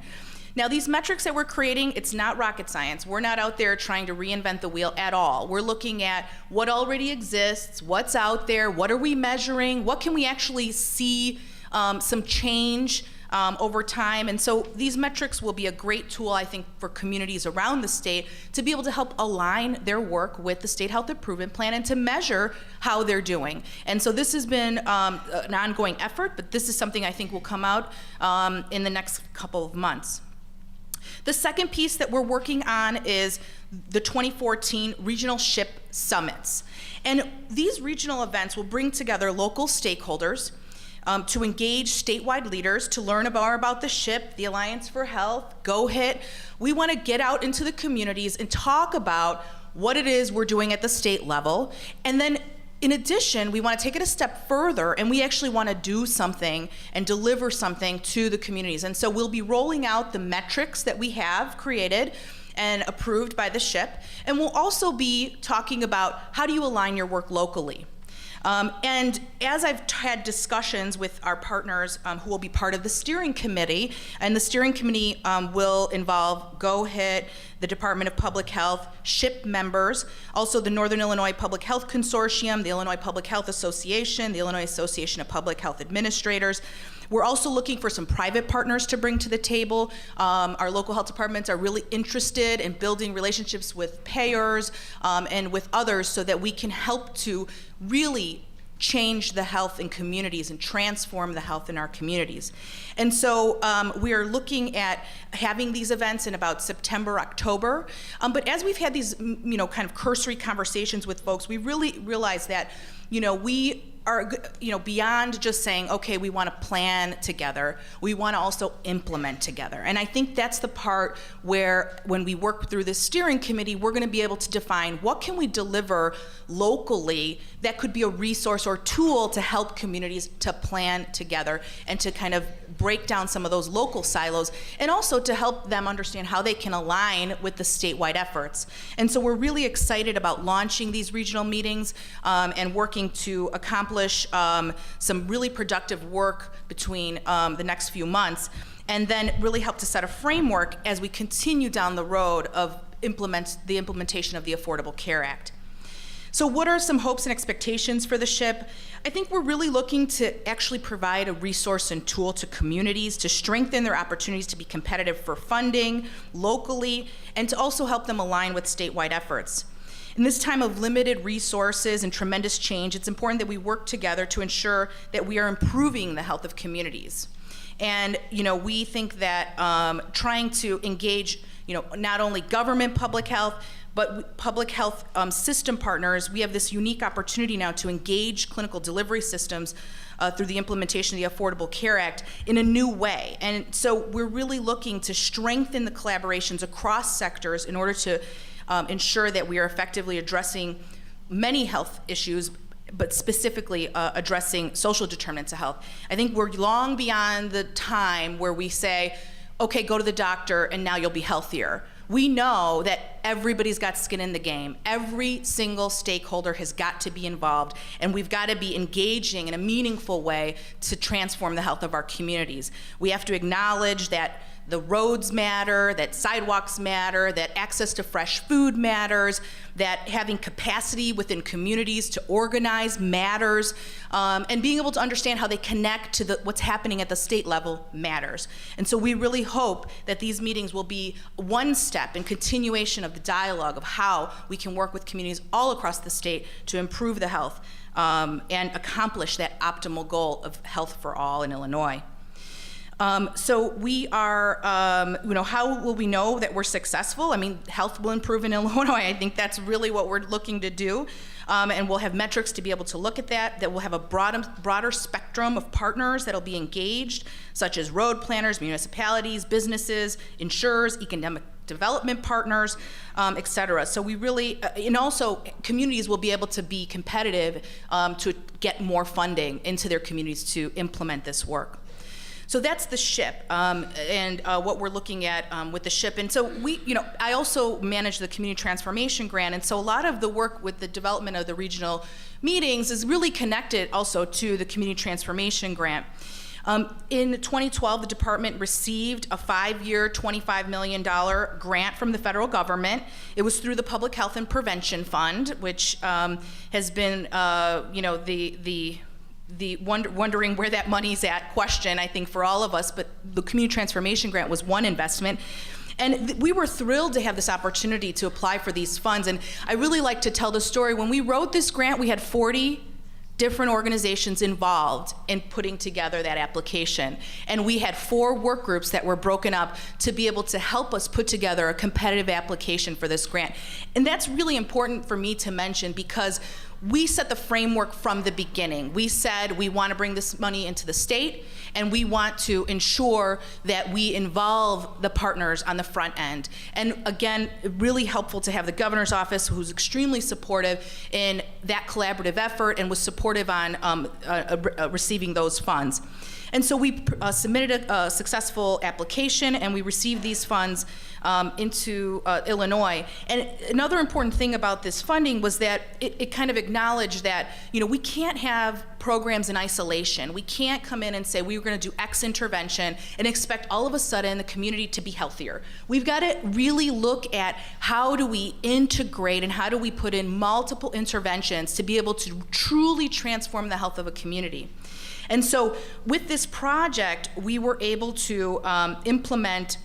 Now, these metrics that we're creating, it's not rocket science. We're not out there trying to reinvent the wheel at all. We're looking at what already exists, what's out there, what are we measuring, what can we actually see some change over time. And so these metrics will be a great tool, I think, for communities around the state to be able to help align their work with the State Health Improvement Plan and to measure how they're doing. And so this has been an ongoing effort, but this is something I think will come out in the next couple of months. The second piece that we're working on is the 2014 Regional SHIP Summits. And these regional events will bring together local stakeholders to engage statewide leaders to learn more about the SHIP, the Alliance for Health, GoHIT. We want to get out into the communities and talk about what it is we're doing at the state level. And then in addition, we want to take it a step further, and we actually want to do something and deliver something to the communities. And so we'll be rolling out the metrics that we have created and approved by the SHIP, and we'll also be talking about how do you align your work locally. And as I've had discussions with our partners who will be part of the steering committee, and the steering committee will involve GoHIT, the Department of Public Health, SHIP members, also the Northern Illinois Public Health Consortium, the Illinois Public Health Association, the Illinois Association of Public Health Administrators. We're also looking for some private partners to bring to the table. Our local health departments are really interested in building relationships with payers and with others so that we can help to really change the health in communities and transform the health in our communities. And so we are looking at having these events in about September, October. But as we've had these, kind of cursory conversations with folks, we really realize that, we are, beyond just saying, okay, we want to plan together, we want to also implement together. And I think that's the part where, when we work through this steering committee, we're going to be able to define what can we deliver locally that could be a resource or tool to help communities to plan together and to kind of break down some of those local silos, and also to help them understand how they can align with the statewide efforts. And so we're really excited about launching these regional meetings and working to accomplish some really productive work between the next few months, and then really help to set a framework as we continue down the road of the implementation of the Affordable Care Act. So what are some hopes and expectations for the SHIP? I think we're really looking to actually provide a resource and tool to communities to strengthen their opportunities to be competitive for funding locally, and to also help them align with statewide efforts. In this time of limited resources and tremendous change, it's important that we work together to ensure that we are improving the health of communities. And we think that trying to engage not only government public health, but public health system partners, we have this unique opportunity now to engage clinical delivery systems through the implementation of the Affordable Care Act in a new way. And so we're really looking to strengthen the collaborations across sectors in order to ensure that we are effectively addressing many health issues, but specifically addressing social determinants of health. I think we're long beyond the time where we say, okay, go to the doctor and now you'll be healthier. We know that everybody's got skin in the game. Every single stakeholder has got to be involved, and we've got to be engaging in a meaningful way to transform the health of our communities. We have to acknowledge that the roads matter, that sidewalks matter, that access to fresh food matters, that having capacity within communities to organize matters, and being able to understand how they connect to what's happening at the state level matters. And so we really hope that these meetings will be one step in continuation of the dialogue of how we can work with communities all across the state to improve the health and accomplish that optimal goal of health for all in Illinois. So we are, how will we know that we're successful? I mean, health will improve in Illinois. I think that's really what we're looking to do. And we'll have metrics to be able to look at that we'll have a broader spectrum of partners that'll be engaged, such as road planners, municipalities, businesses, insurers, economic development partners, et cetera. So we really, and also communities will be able to be competitive to get more funding into their communities to implement this work. So that's the SHIP, and what we're looking at with the SHIP. And so I also manage the Community Transformation Grant, and so a lot of the work with the development of the regional meetings is really connected also to the Community Transformation Grant. In 2012, the department received a 5-year, $25 million grant from the federal government. It was through the Public Health and Prevention Fund, which has been, the wondering where that money's at question, I think, for all of us, but the Community Transformation Grant was one investment. And we were thrilled to have this opportunity to apply for these funds. And I really like to tell the story. When we wrote this grant, we had 40 different organizations involved in putting together that application. And we had 4 work groups that were broken up to be able to help us put together a competitive application for this grant. And that's really important for me to mention because we set the framework from the beginning. We said we want to bring this money into the state, and we want to ensure that we involve the partners on the front end. And again, really helpful to have the governor's office, who's extremely supportive in that collaborative effort and was supportive on receiving those funds. And so we submitted a successful application, and we received these funds into Illinois. And another important thing about this funding was that it kind of acknowledged that, we can't have programs in isolation. We can't come in and say we're going to do X intervention and expect all of a sudden the community to be healthier. We've got to really look at how do we integrate and how do we put in multiple interventions to be able to truly transform the health of a community. And so with this project, we were able to implement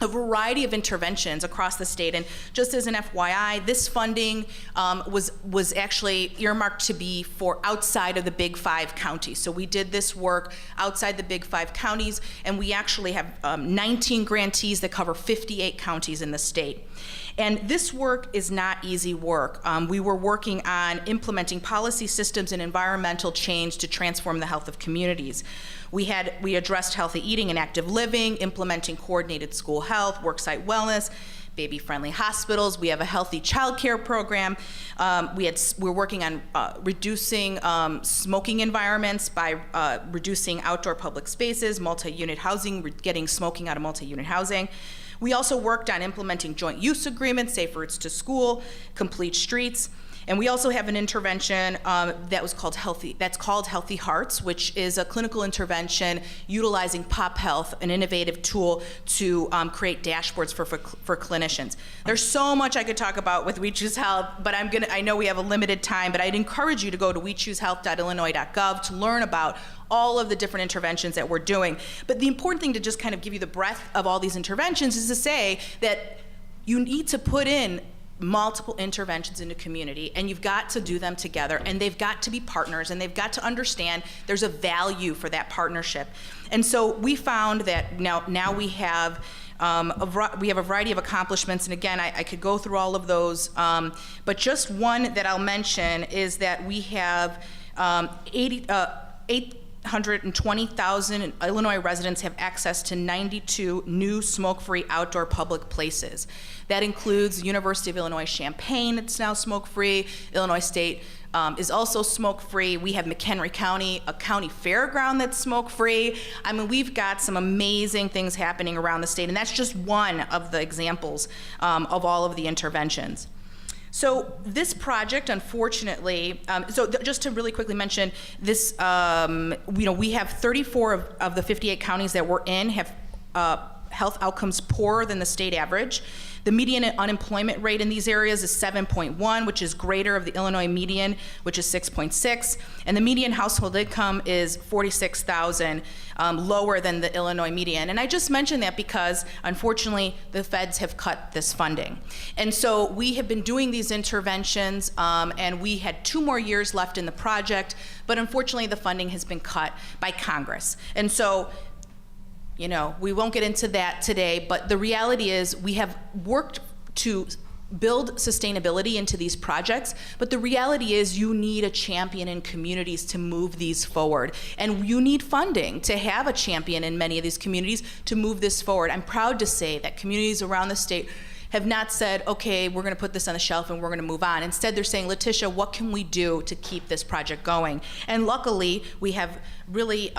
a variety of interventions across the state. And just as an FYI, this funding was actually earmarked to be for outside of the Big 5 counties. So we did this work outside the Big 5 counties, and we actually have 19 grantees that cover 58 counties in the state. And this work is not easy work. We were working on implementing policy systems and environmental change to transform the health of communities. We addressed healthy eating and active living, implementing coordinated school health, worksite wellness, baby-friendly hospitals. We have a healthy childcare program. We're working on reducing smoking environments by reducing outdoor public spaces, multi-unit housing, getting smoking out of multi-unit housing. We also worked on implementing joint use agreements, safe routes to school, complete streets. And we also have an intervention that's called Healthy Hearts, which is a clinical intervention utilizing Pop Health, an innovative tool to create dashboards for clinicians. There's so much I could talk about with We Choose Health, but I know we have a limited time, but I'd encourage you to go to wechoosehealth.illinois.gov to learn about all of the different interventions that we're doing. But the important thing to just kind of give you the breadth of all these interventions is to say that you need to put in multiple interventions in the community, and you've got to do them together, and they've got to be partners, and they've got to understand there's a value for that partnership. And so we found that now we have We have a variety of accomplishments, and again, I could go through all of those, but just one that I'll mention is that we have 820,000 Illinois residents have access to 92 new smoke-free outdoor public places. That includes the University of Illinois Champaign, it's now smoke-free. Illinois State is also smoke-free. We have McHenry County, a county fairground that's smoke-free. I mean, we've got some amazing things happening around the state, and that's just one of the examples of all of the interventions. So this project, unfortunately, just to really quickly mention, this, we have 34 of the 58 counties that we're in have health outcomes poorer than the state average. The median unemployment rate in these areas is 7.1, which is greater of the Illinois median, which is 6.6, and the median household income is $46,000, lower than the Illinois median. And I just mentioned that because, unfortunately, the feds have cut this funding. And so we have been doing these interventions, and we had 2 more years left in the project, but unfortunately the funding has been cut by Congress. And so, we won't get into that today, but the reality is we have worked to build sustainability into these projects, but the reality is you need a champion in communities to move these forward. And you need funding to have a champion in many of these communities to move this forward. I'm proud to say that communities around the state have not said, okay, we're gonna put this on the shelf and we're gonna move on. Instead, they're saying, Letitia, what can we do to keep this project going? And luckily, we have really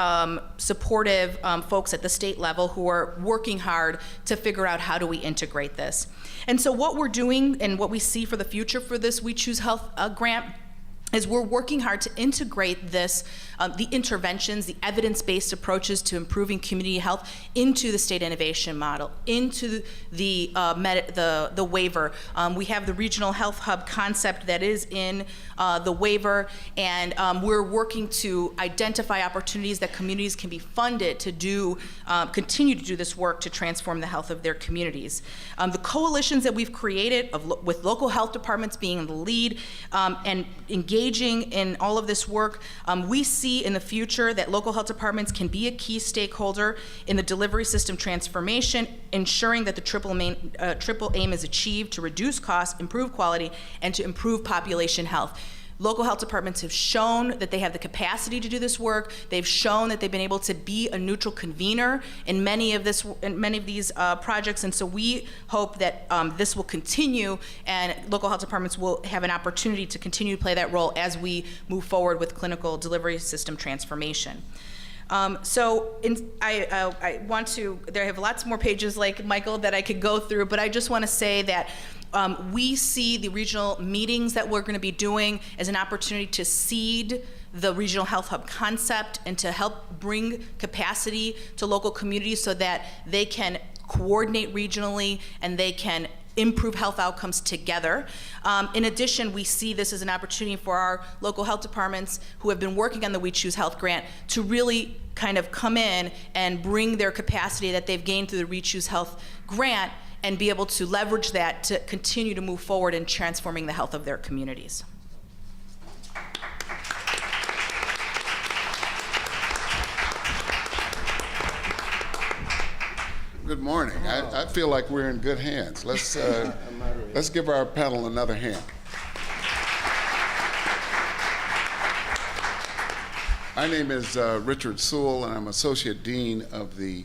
supportive folks at the state level who are working hard to figure out how do we integrate this. And so what we're doing and what we see for the future for this We Choose Health grant is we're working hard to integrate this, the interventions, the evidence-based approaches to improving community health into the state innovation model, into the waiver. We have the regional health hub concept that is in the waiver, and we're working to identify opportunities that communities can be funded to do, continue to do this work to transform the health of their communities. The coalitions that we've created with local health departments being the lead and engaging in all of this work, we see in the future that local health departments can be a key stakeholder in the delivery system transformation, ensuring that the triple aim is achieved to reduce costs, improve quality, and to improve population health. Local health departments have shown that they have the capacity to do this work. They've shown that they've been able to be a neutral convener in many of these projects, and so we hope that this will continue and local health departments will have an opportunity to continue to play that role as we move forward with clinical delivery system transformation. I have lots more pages like Michael that I could go through, but I just want to say that we see the regional meetings that we're going to be doing as an opportunity to seed the regional health hub concept and to help bring capacity to local communities so that they can coordinate regionally and they can improve health outcomes together. In addition, we see this as an opportunity for our local health departments who have been working on the We Choose Health grant to really kind of come in and bring their capacity that they've gained through the We Choose Health grant and be able to leverage that to continue to move forward in transforming the health of their communities. Good morning. I feel like we're in good hands. Let's give our panel another hand. My name is Richard Sewell, and I'm Associate Dean of the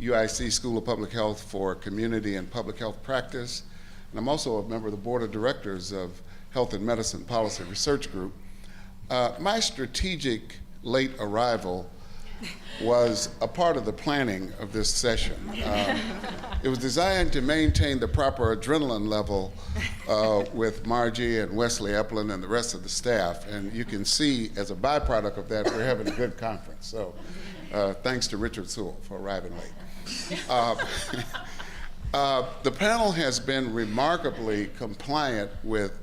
UIC School of Public Health for Community and Public Health Practice. And I'm also a member of the Board of Directors of Health and Medicine Policy Research Group. My strategic late arrival was a part of the planning of this session. It was designed to maintain the proper adrenaline level with Margie and Wesley Epplin and the rest of the staff. And you can see, as a byproduct of that, we're having a good conference. So thanks to Richard Sewell for arriving late. The panel has been remarkably compliant with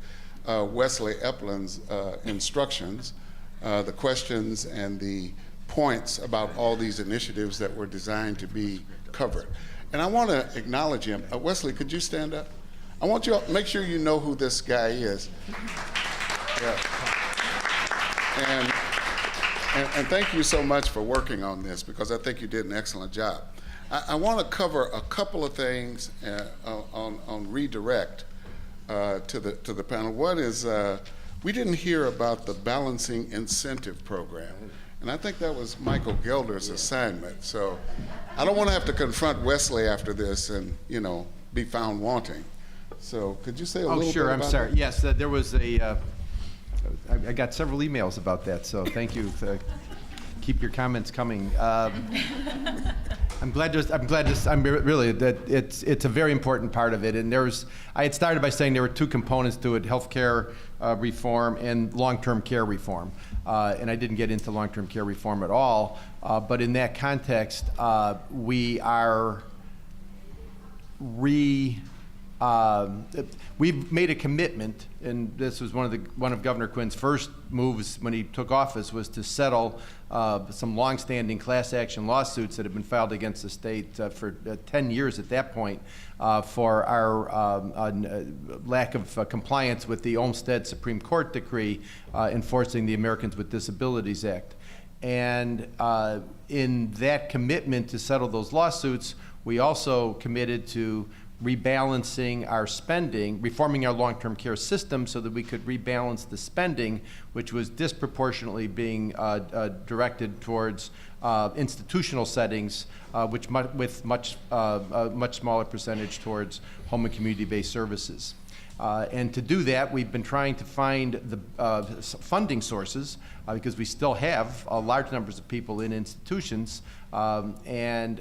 Wesley Eplin's instructions, the questions and the points about all these initiatives that were designed to be covered. And I want to acknowledge him. Wesley, could you stand up? I want you to make sure you know who this guy is. Yeah. And thank you so much for working on this, because I think you did an excellent job. I want to cover a couple of things on redirect to the panel. One is we didn't hear about the balancing incentive program, and I think that was Michael Gelder's assignment. So I don't want to have to confront Wesley after this and be found wanting. So could you say a little bit sure. about I'm sorry. that? Yes, there was a. I got several emails about that, so thank you. Keep your comments coming. I'm really that it's a very important part of it. And I had started by saying there were two components to it: healthcare reform and long-term care reform. And I didn't get into long-term care reform at all. But in that context, we are we've made a commitment, and this was one of Governor Quinn's first moves when he took office, was to settle some longstanding class action lawsuits that have been filed against the state for 10 years at that point for our lack of compliance with the Olmstead Supreme Court decree enforcing the Americans with Disabilities Act. And in that commitment to settle those lawsuits, we also committed to rebalancing our spending, reforming our long-term care system so that we could rebalance the spending, which was disproportionately being directed towards institutional settings, with much smaller percentage towards home and community-based services. And to do that, we've been trying to find the funding sources because we still have large numbers of people in institutions. And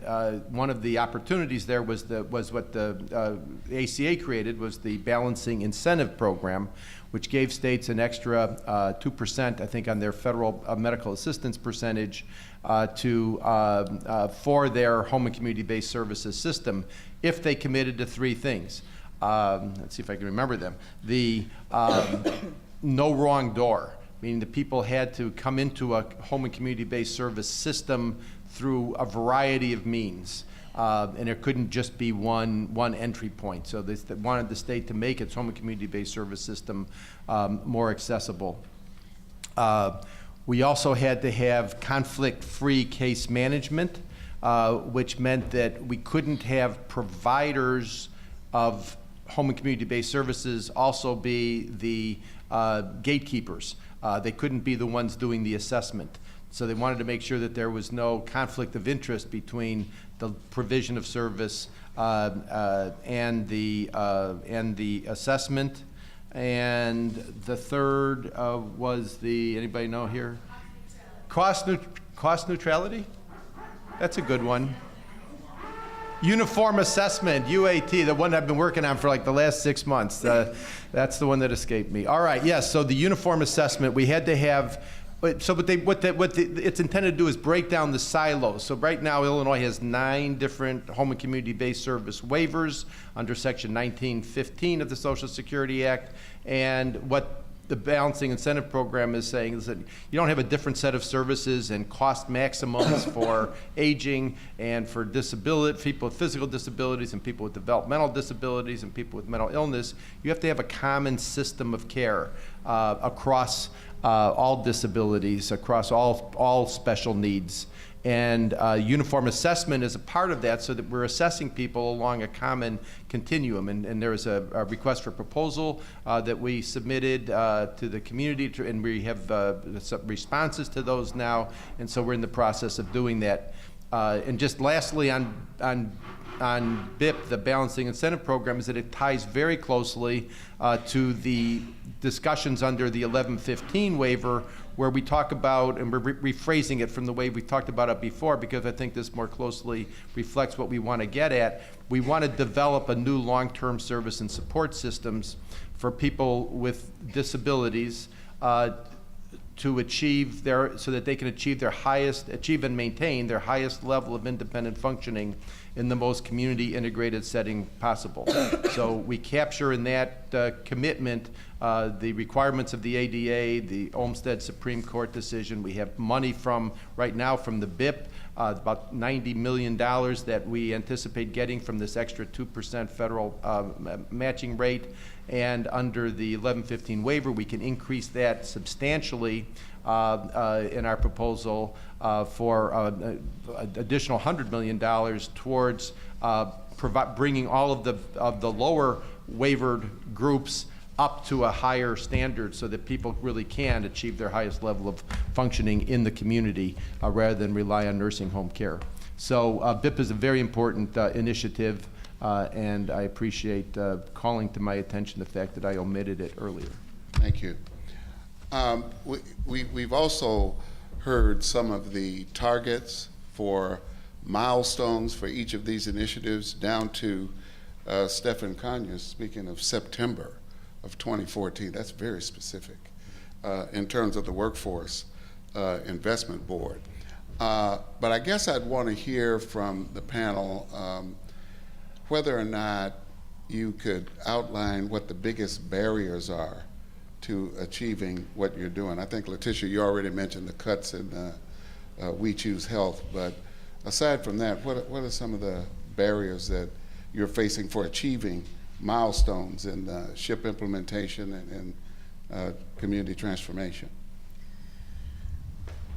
one of the opportunities there was what the ACA created, was the Balancing Incentive Program, which gave states an extra 2%, I think, on their federal medical assistance percentage for their home and community-based services system if they committed to three things. Let's see if I can remember them. The no wrong door, meaning the people had to come into a home and community-based service system through a variety of means. And there couldn't just be one entry point. So they wanted the state to make its home and community-based service system more accessible. We also had to have conflict-free case management, which meant that we couldn't have providers of home and community-based services also be the gatekeepers. They couldn't be the ones doing the assessment. So they wanted to make sure that there was no conflict of interest between the provision of service and the assessment. And the third was anybody know here? Cost neutrality? That's a good one. Uniform assessment, UAT, the one I've been working on for like the last 6 months. That's the one that escaped me. All right, yes, so the uniform assessment, we had to have, so what it's intended to do is break down the silos. So right now, Illinois has 9 different home and community-based service waivers under Section 1915 of the Social Security Act. And what the Balancing Incentive Program is saying is that you don't have a different set of services and cost maximums for aging and for disability, people with physical disabilities and people with developmental disabilities and people with mental illness. You have to have a common system of care across all disabilities, across all special needs. And uniform assessment is a part of that, so that we're assessing people along a common continuum. And there was a request for proposal that we submitted to the community, and we have some responses to those now. And so we're in the process of doing that. And just lastly, on BIP, the Balancing Incentive Program, is that it ties very closely to the discussions under the 1115 waiver, where we talk about, and we're rephrasing it from the way we talked about it before, because I think this more closely reflects what we want to get at. We want to develop a new long-term service and support systems for people with disabilities to achieve so that they can achieve and maintain their highest level of independent functioning in the most community integrated setting possible. So we capture in that commitment the requirements of the ADA, the Olmsted Supreme Court decision. We have money right now from the BIP, about $90 million that we anticipate getting from this extra 2% federal matching rate. And under the 1115 waiver, we can increase that substantially in our proposal for additional $100 million towards bringing all of the lower waivered groups up to a higher standard so that people really can achieve their highest level of functioning in the community rather than rely on nursing home care. So BIP is a very important initiative, and I appreciate calling to my attention the fact that I omitted it earlier. Thank you. We've also heard some of the targets for milestones for each of these initiatives down to Stephen Conyers speaking of September of 2014. That's very specific in terms of the Workforce Investment Board. But I guess I'd want to hear from the panel whether or not you could outline what the biggest barriers are to achieving what you're doing. I think, Letitia, you already mentioned the cuts in We Choose Health, but aside from that, what are some of the barriers that you're facing for achieving milestones in SHIP implementation and community transformation?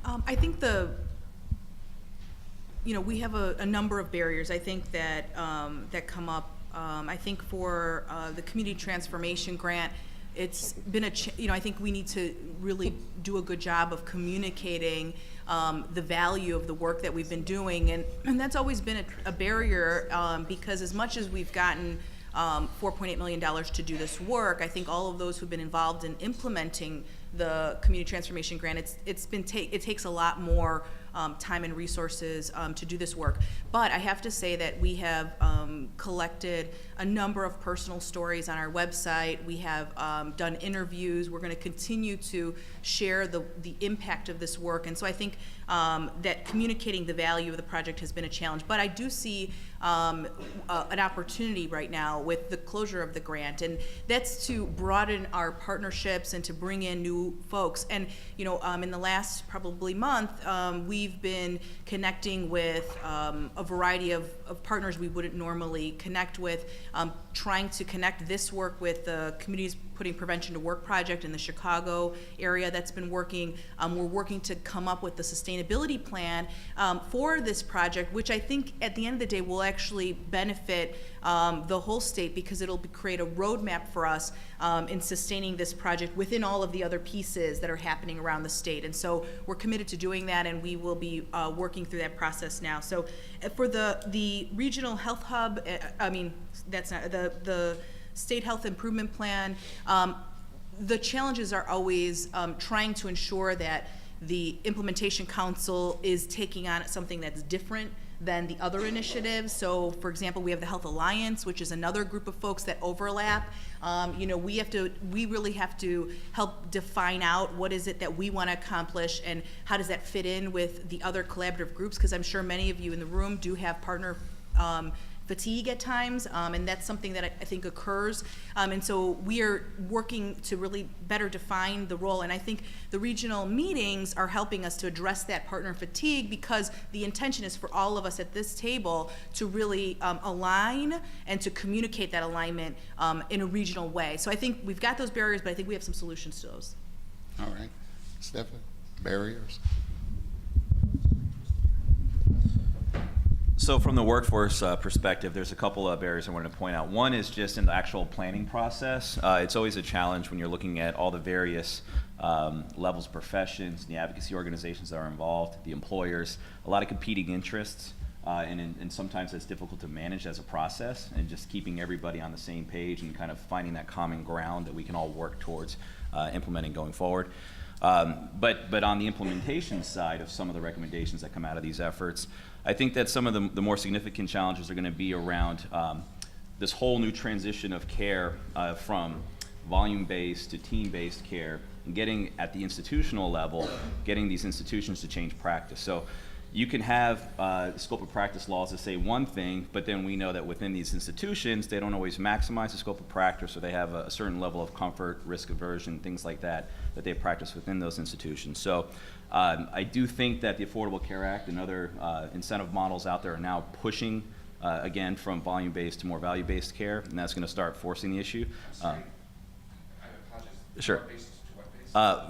I think we have a number of barriers, I think, that come up. I think for the community transformation grant, it's been I think we need to really do a good job of communicating the value of the work that we've been doing, and that's always been a barrier because as much as we've gotten $4.8 million to do this work, I think all of those who've been involved in implementing the community transformation grant, it takes a lot more time and resources to do this work. But I have to say that we have collected a number of personal stories on our website. We have done interviews. We're going to continue to share the impact of this work. And so I think that communicating the value of the project has been a challenge. But I do see an opportunity right now with the closure of the grant, and that's to broaden our partnerships and to bring in new folks. And in the last probably month, we've been connecting with a variety of partners we wouldn't normally connect with, trying to connect this work with the Communities Putting Prevention to Work project in the Chicago area that's been working. We're working to come up with the sustainability plan for this project, which I think at the end of the day will actually benefit the whole state because it'll create a roadmap for us in sustaining this project within all of the other pieces that are happening around the state. And so we're committed to doing that, and we will be working through that process now. So for the regional health hub, that's not the state health improvement plan, the challenges are always trying to ensure that the implementation council is taking on something that's different than the other initiatives. So for example, we have the Health Alliance, which is another group of folks that overlap. We really have to help define out what is it that we want to accomplish and how does that fit in with the other collaborative groups, because I'm sure many of you in the room do have partner fatigue at times, and that's something that I think occurs. And so we are working to really better define the role, and I think the regional meetings are helping us to address that partner fatigue, because the intention is for all of us at this table to really align and to communicate that alignment in a regional way. So I think we've got those barriers, but I think we have some solutions to those. All right. Stephen, barriers? So from the workforce perspective, there's a couple of barriers I wanted to point out. One is just in the actual planning process. It's always a challenge when you're looking at all the various levels of professions, the advocacy organizations that are involved, the employers, a lot of competing interests, and sometimes it's difficult to manage as a process, and just keeping everybody on the same page and kind of finding that common ground that we can all work towards implementing going forward. But on the implementation side of some of the recommendations that come out of these efforts, I think that some of the more significant challenges are going to be around this whole new transition of care from volume-based to team-based care, and getting at the institutional level, getting these institutions to change practice. So, you can have scope of practice laws that say one thing, but then we know that within these institutions, they don't always maximize the scope of practice, or they have a certain level of comfort, risk aversion, things like that, that they practice within those institutions. So I do think that the Affordable Care Act and other incentive models out there are now pushing, again, from volume-based to more value-based care, and that's going to start forcing the issue. Sure.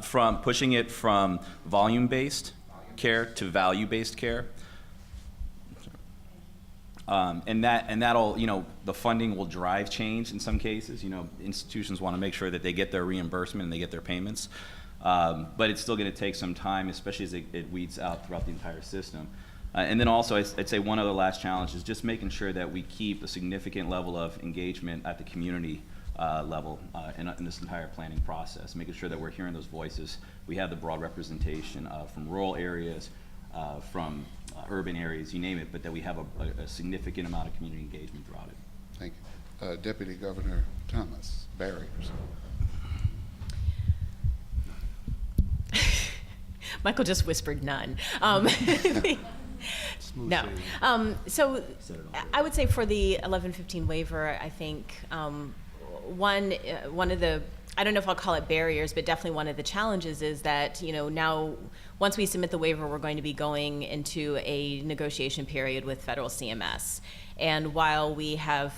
From pushing it from volume-based care to value-based care. And that'll, the funding will drive change in some cases. Institutions want to make sure that they get their reimbursement and they get their payments. But it's still going to take some time, especially as it weeds out throughout the entire system. And then also, I'd say one other last challenge is just making sure that we keep a significant level of engagement at the community level in this entire planning process, making sure that we're hearing those voices. We have the broad representation from rural areas, from urban areas, you name it, but that we have a significant amount of community engagement throughout it. Thank you. Deputy Governor Thomas, barriers. Michael just whispered none. No. So I would say for the 1115 waiver, I think one of the, I don't know if I'll call it barriers, but definitely one of the challenges is that, now once we submit the waiver, we're going to be going into a negotiation period with federal CMS. And while we have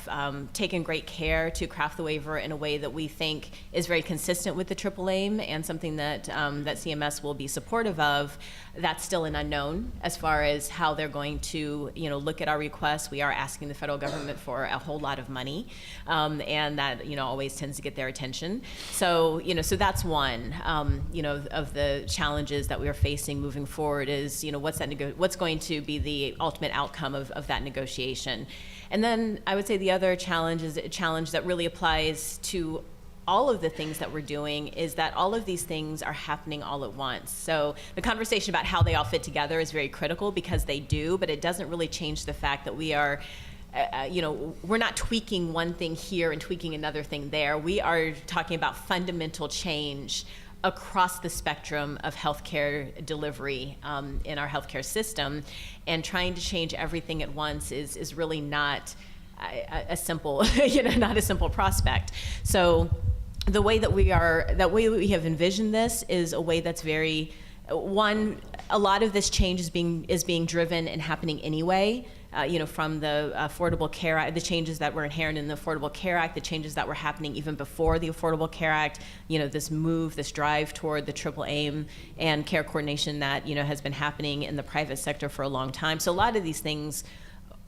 taken great care to craft the waiver in a way that we think is very consistent with the triple aim and something that that CMS will be supportive of, that's still an unknown as far as how they're going to look at our requests. We are asking the federal government for a whole lot of money, and that always tends to get their attention. So so that's one of the challenges that we are facing moving forward is what's going to be the ultimate outcome of that negotiation. And then I would say the other challenge is a challenge that really applies to all of the things that we're doing, is that all of these things are happening all at once. So the conversation about how they all fit together is very critical, because they do, but it doesn't really change the fact that we are we're not tweaking one thing here and tweaking another thing there. We are talking about fundamental change across the spectrum of healthcare delivery in our healthcare system, and trying to change everything at once is really not a simple, not a simple prospect. So the way that we have envisioned this is a way that's very, a lot of this change is being driven and happening anyway. From the Affordable Care Act, the changes that were inherent in the Affordable Care Act, the changes that were happening even before the Affordable Care Act, this drive toward the triple aim and care coordination that, has been happening in the private sector for a long time. So a lot of these things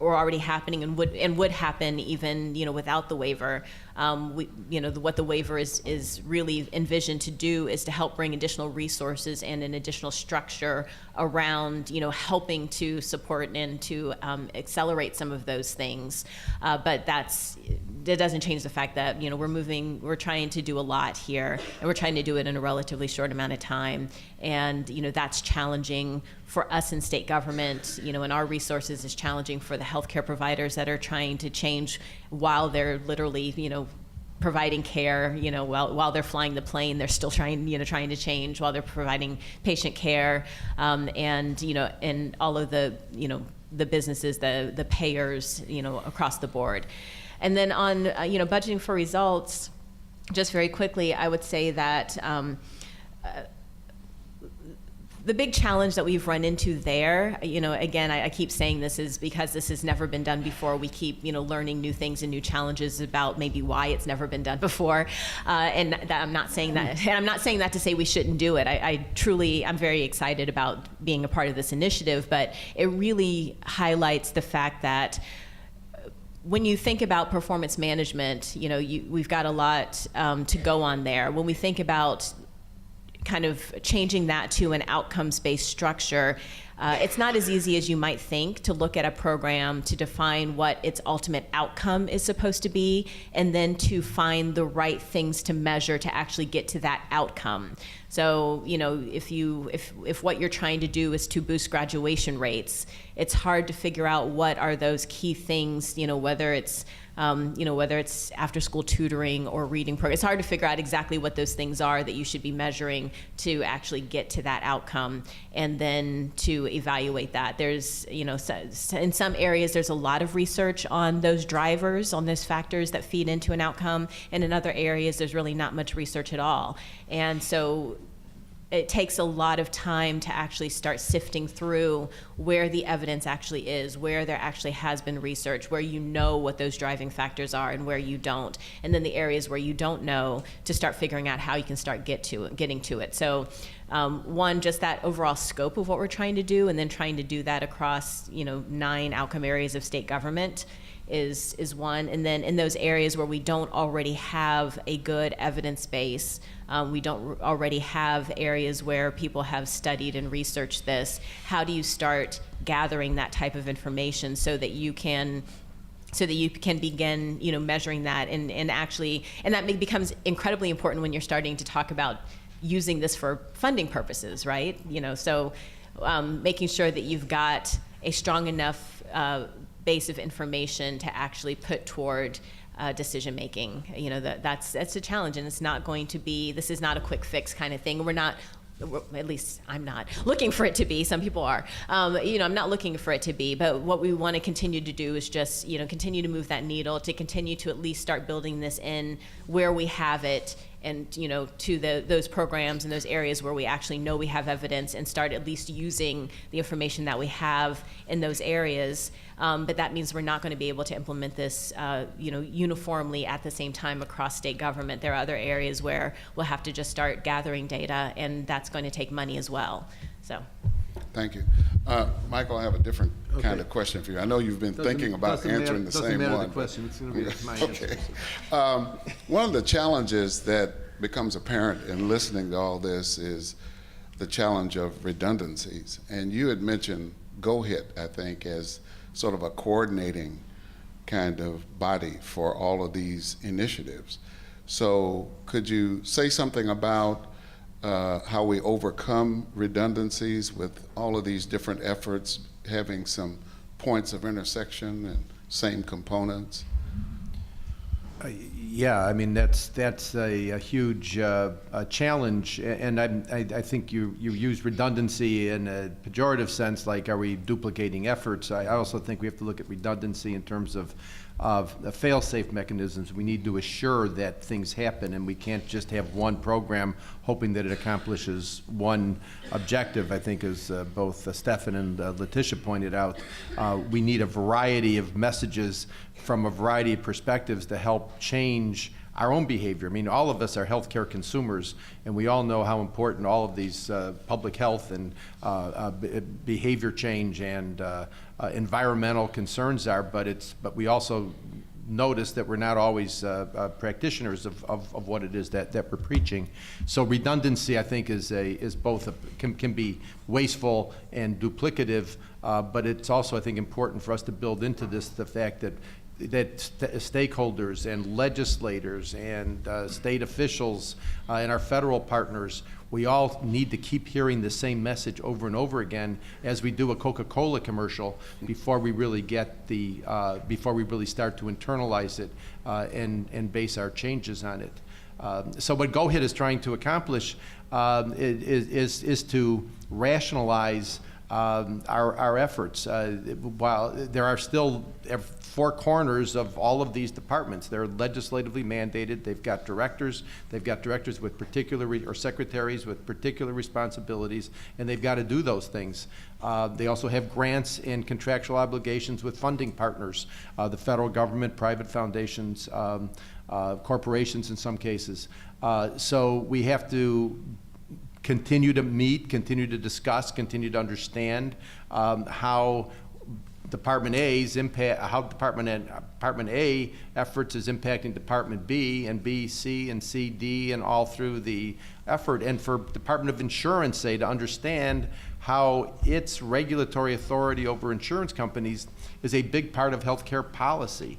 were already happening and would happen even, without the waiver. What the waiver is really envisioned to do is to help bring additional resources and an additional structure around, helping to support and to accelerate some of those things. But that doesn't change the fact that, we're trying to do a lot here, and we're trying to do it in a relatively short amount of time. And, that's challenging for us in state government, and our resources is challenging for the healthcare providers that are trying to change while they're literally, providing care, while they're flying the plane, they're still trying to change while they're providing patient care, and all of the, the businesses, the payers, across the board. And then on, budgeting for results, just very quickly, I would say that the big challenge that we've run into there, again, I keep saying this is because this has never been done before. We keep, learning new things and new challenges about maybe why it's never been done before. And that I'm not saying that, and I'm not saying that to say we shouldn't do it. I'm very excited about being a part of this initiative, but it really highlights the fact that when you think about performance management, we've got a lot to go on there. When we think about kind of changing that to an outcomes-based structure, it's not as easy as you might think to look at a program, to define what its ultimate outcome is supposed to be, and then to find the right things to measure to actually get to that outcome. So, if what you're trying to do is to boost graduation rates, it's hard to figure out what are those key things, whether it's after-school tutoring or reading program. It's hard to figure out exactly what those things are that you should be measuring to actually get to that outcome, and then to evaluate that. There's, in some areas there's a lot of research on those drivers, on those factors that feed into an outcome, and in other areas there's really not much research at all. And so it takes a lot of time to actually start sifting through where the evidence actually is, where there actually has been research, where you know what those driving factors are and where you don't. And then the areas where you don't know, to start figuring out how you can start getting to it. So one, just that overall scope of what we're trying to do, and then trying to do that across 9 outcome areas of state government is one. And then in those areas where we don't already have a good evidence base, we don't already have areas where people have studied and researched this, how do you start gathering that type of information so that you can begin measuring that and that becomes incredibly important when you're starting to talk about using this for funding purposes, right? So making sure that you've got a strong enough base of information to actually put toward decision making. That's a challenge, and it's not going to be. This is not a quick fix kind of thing. At least I'm not looking for it to be. Some people are. I'm not looking for it to be. But what we want to continue to do is just continue to move that needle, to continue to at least start building this in where we have it, and to those programs and those areas where we actually know we have evidence, and start at least using the information that we have in those areas. But that means we're not going to be able to implement this uniformly at the same time across state government. There are other areas where we'll have to just start gathering data, and that's going to take money as well. So. Thank you. Michael, I have a different kind of question for you. I know you've been thinking about answering the same one. The question. It's going to be my okay. answer. One of the challenges that becomes apparent in listening to all this is the challenge of redundancies. And you had mentioned GoHIT, I think, as sort of a coordinating kind of body for all of these initiatives. So could you say something about how we overcome redundancies with all of these different efforts having some points of intersection and same components? Yeah, I mean that's a huge challenge, and I think you use redundancy in a pejorative sense, like are we duplicating efforts? I also think we have to look at redundancy in terms of the fail-safe mechanisms. We need to assure that things happen, and we can't just have one program hoping that it accomplishes one objective. I think, as both Stefan and Letitia pointed out, we need a variety of messages from a variety of perspectives to help change our own behavior. I mean, all of us are healthcare consumers, and we all know how important all of these public health and behavior change and environmental concerns are. But we also notice that we're not always practitioners of what it is that we're preaching. So redundancy, I think, is both can be wasteful and duplicative, but it's also, I think, important for us to build into this the fact that stakeholders and legislators and state officials and our federal partners, we all need to keep hearing the same message over and over again as we do a Coca-Cola commercial before we really get before we really start to internalize it and base our changes on it. So what GoHIT is trying to accomplish is to rationalize our efforts. While there are still 4 corners of all of these departments, they're legislatively mandated. They've got directors. They've got directors with particular or secretaries with particular responsibilities, and they've got to do those things. They also have grants and contractual obligations with funding partners, the federal government, private foundations, corporations in some cases. So we have to continue to meet, continue to discuss, continue to understand how Department A's impact, how Department A efforts is impacting Department B and B, C, and C, D, and all through the effort. And for Department of Insurance, say, to understand how its regulatory authority over insurance companies is a big part of healthcare policy.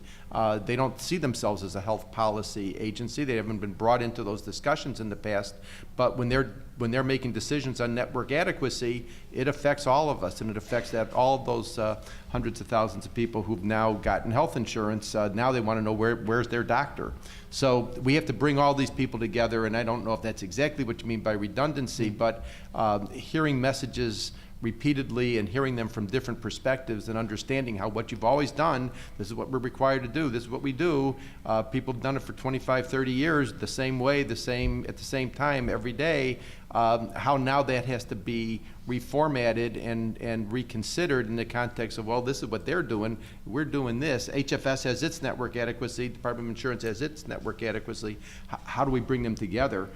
They don't see themselves as a health policy agency. They haven't been brought into those discussions in the past. But when they're making decisions on network adequacy, it affects all of us, and it affects all of those hundreds of thousands of people who've now gotten health insurance. Now they want to know where's their doctor. So we have to bring all these people together, and I don't know if that's exactly what you mean by redundancy, but hearing messages repeatedly and hearing them from different perspectives and understanding how what you've always done, this is what we're required to do, this is what we do. People have done it for 25, 30 years the same way, at the same time every day. How now that has to be reformatted and reconsidered in the context of, well, this is what they're doing, we're doing this. HFS has its network adequacy, Department of Insurance has its network adequacy. How do we bring them together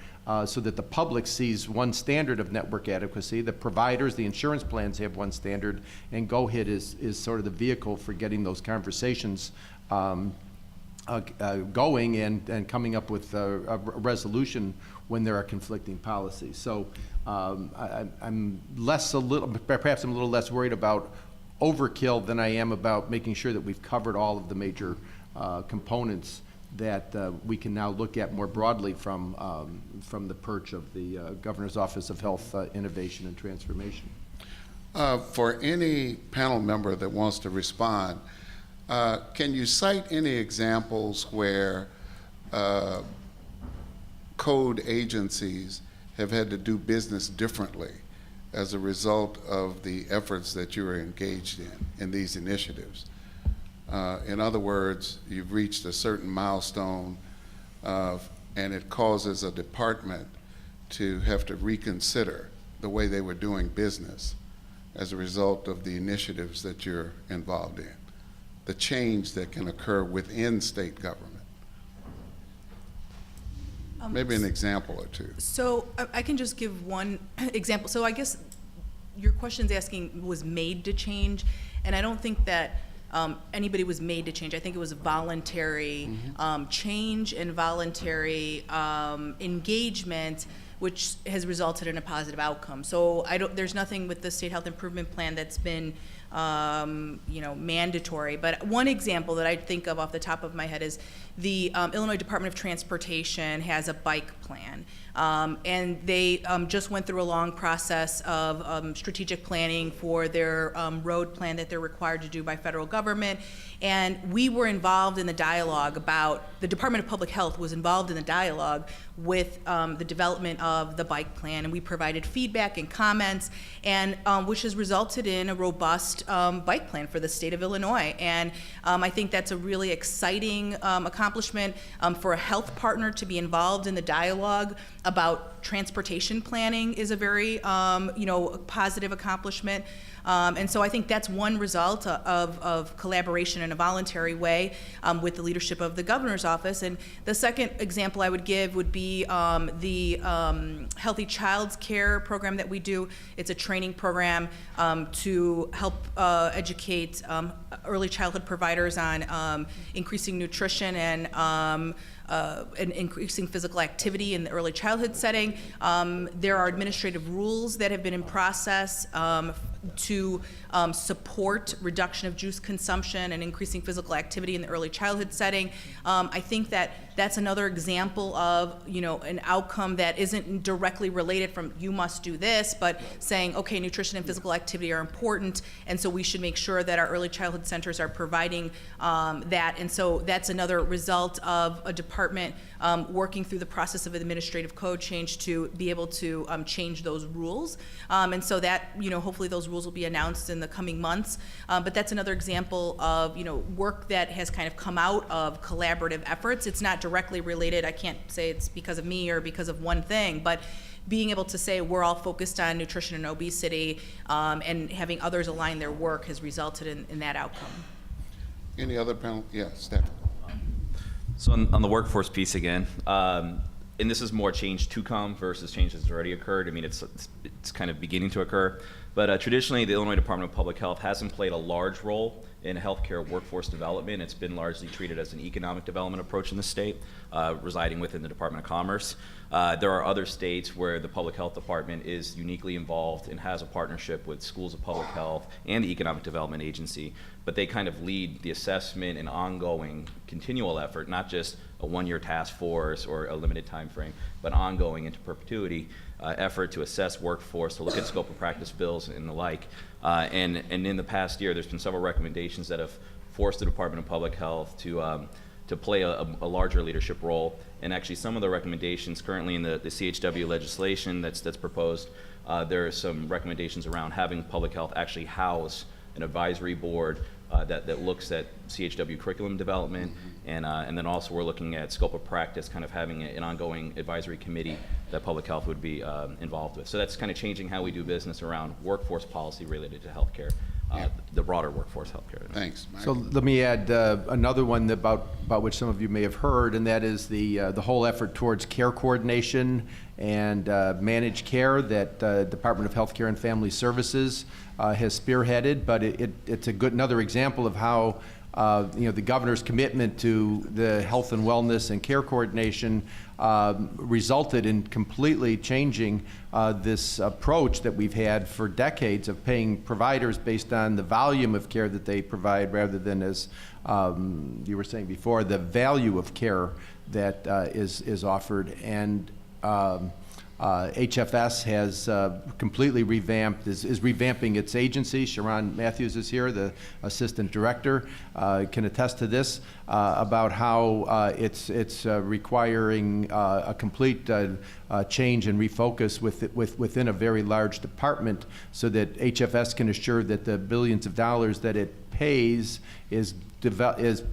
so that the public sees one standard of network adequacy, the providers, the insurance plans have one standard, and GoHIT is sort of the vehicle for getting those conversations going and coming up with a resolution when there are conflicting policies. So I'm perhaps I'm a little less worried about overkill than I am about making sure that we've covered all of the major components that we can now look at more broadly from the perch of the Governor's Office of Health Innovation and Transformation. For any panel member that wants to respond, can you cite any examples where code agencies have had to do business differently as a result of the efforts that you are engaged in these initiatives? In other words, you've reached a certain milestone and it causes a department to have to reconsider the way they were doing business as a result of the initiatives that you're involved in, the change that can occur within state government. Maybe an example or two. So I can just give one example. So I guess your question's asking was made to change, and I don't think that anybody was made to change. I think it was a voluntary change and voluntary engagement, which has resulted in a positive outcome. So there's nothing with the State Health Improvement Plan that's been mandatory. But one example that I think of off the top of my head is the Illinois Department of Transportation has a bike plan. And they just went through a long process of strategic planning for their road plan that they're required to do by federal government. And we were involved in the dialogue the Department of Public Health was involved in the dialogue with the development of the bike plan, and we provided feedback and comments, and which has resulted in a robust bike plan for the state of Illinois. And I think that's a really exciting accomplishment for a health partner to be involved in the dialogue about transportation planning is a very positive accomplishment. And so I think that's one result of collaboration in a voluntary way with the leadership of the governor's office. And the second example I would give would be the Healthy Child's Care program that we do. It's a training program to help educate early childhood providers on increasing nutrition and increasing physical activity in the early childhood setting. There are administrative rules that have been in process to support reduction of juice consumption and increasing physical activity in the early childhood setting. I think that's another example of an outcome that isn't directly related from you must do this, but saying, okay, nutrition and physical activity are important, and so we should make sure that our early childhood centers are providing that. And so that's another result of a department working through the process of administrative code change to be able to change those rules. And so that, hopefully those rules will be announced in the coming months. But that's another example of, work that has kind of come out of collaborative efforts. It's not directly related. I can't say it's because of me or because of one thing, but being able to say we're all focused on nutrition and obesity and having others align their work has resulted in that outcome. Any other panel? Yeah, Steph. So on the workforce piece again, and this is more change to come versus change that's already occurred. I mean, it's kind of beginning to occur. But traditionally, the Illinois Department of Public Health hasn't played a large role in healthcare workforce development. It's been largely treated as an economic development approach in the state, residing within the Department of Commerce. There are other states where the Public Health Department is uniquely involved and has a partnership with schools of public health and the Economic Development Agency, but they kind of lead the assessment and ongoing continual effort, not just a one-year task force or a limited time frame, but ongoing into perpetuity effort to assess workforce, to look at scope of practice bills and the like. And in the past year, there's been several recommendations that have forced the Department of Public Health to to play a larger leadership role. And actually, some of the recommendations currently in the CHW legislation that's proposed, there are some recommendations around having public health actually house an advisory board that looks at CHW curriculum development, and then also we're looking at scope of practice, kind of having an ongoing advisory committee that public health would be involved with. So that's kind of changing how we do business around workforce policy related to healthcare, the broader workforce healthcare. Thanks, Mike. So let me add another one about which some of you may have heard, and that is the whole effort towards care coordination and managed care that Department of Health Care and Family Services has spearheaded. But it's another example of how the governor's commitment to the health and wellness and care coordination resulted in completely changing this approach that we've had for decades of paying providers based on the volume of care that they provide rather than, as you were saying before, the value of care that is offered. And HFS has completely revamped, is revamping its agency. Sharon Matthews is here, the assistant director, can attest to this about how it's requiring a complete change and refocus within a very large department, so that HFS can assure that the billions of dollars that it pays is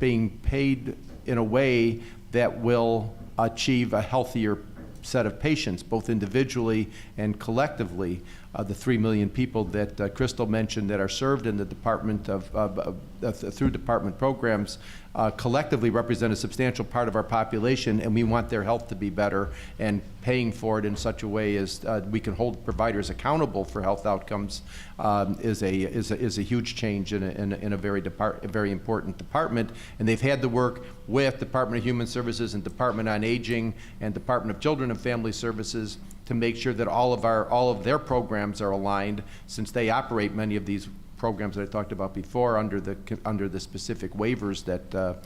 being paid in a way that will achieve a healthier set of patients, both individually and collectively. The 3 million people that Crystal mentioned that are served in the department through department programs collectively represent a substantial part of our population, and we want their health to be better, and paying for it in such a way as we can hold providers accountable for health outcomes is a huge change in a very important department. And they've had to work with Department of Human Services and Department on Aging and Department of Children and Family Services to make sure that all of their programs are aligned, since they operate many of these programs that I talked about before under the specific waivers that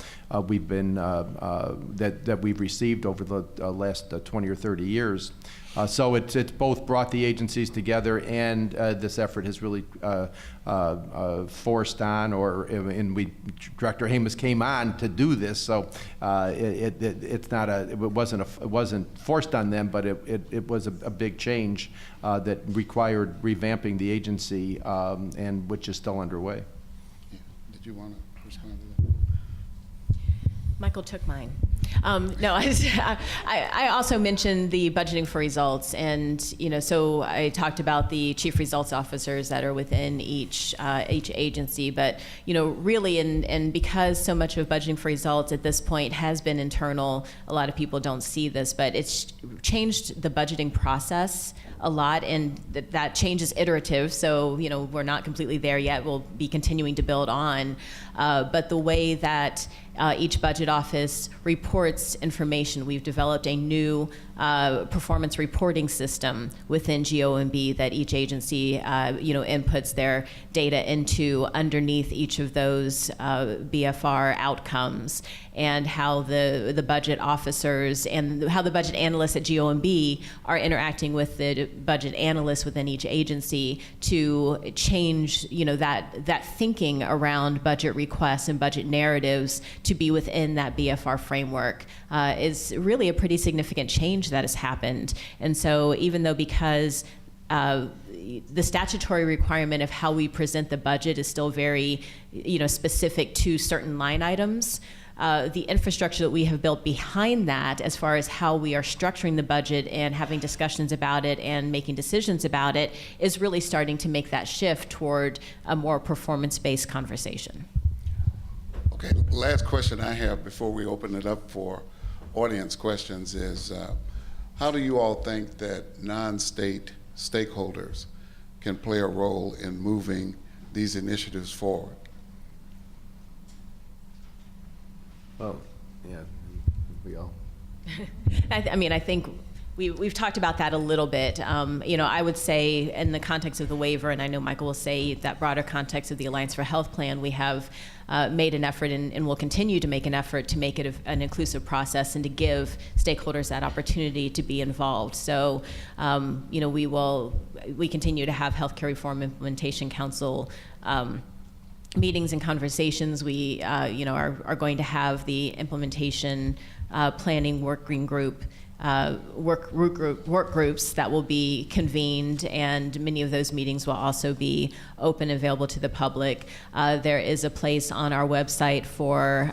we've received over the last 20 or 30 years. So it's both brought the agencies together, and this effort has really forced on, Director Hamas came on to do this. So it wasn't forced on them, but it was a big change that required revamping the agency, and which is still underway. Yeah. Did you want to respond to that? Michael took mine. No, I also mentioned the budgeting for results, and so I talked about the chief results officers that are within each agency, but really, and because so much of budgeting for results at this point has been internal, a lot of people don't see this, but it's changed the budgeting process a lot, and that change is iterative, so we're not completely there yet. We'll be continuing to build on, but the way that each budget office reports information, we've developed a new performance reporting system within GOMB that each agency inputs their data into underneath each of those BFR outcomes, and how the budget officers and how the budget analysts at GOMB are interacting with the budget analysts within each agency to change that thinking around budget requests and budget narratives to be within that BFR framework is really a pretty significant change that has happened. And so even though because the statutory requirement of how we present the budget is still very specific to certain line items, the infrastructure that we have built behind that, as far as how we are structuring the budget and having discussions about it and making decisions about it, is really starting to make that shift toward a more performance-based conversation. Okay, last question I have before we open it up for audience questions is, how do you all think that non-state stakeholders can play a role in moving these initiatives forward? Well, yeah, we all. I think we've talked about that a little bit. I would say in the context of the waiver, and I know Michael will say that broader context of the Alliance for Health Plan, we have made an effort and will continue to make an effort to make it an inclusive process and to give stakeholders that opportunity to be involved. So, we continue to have Healthcare Reform Implementation Council meetings and conversations. We, are going to have the implementation planning work groups that will be convened, and many of those meetings will also be open and available to the public. There is a place on our website for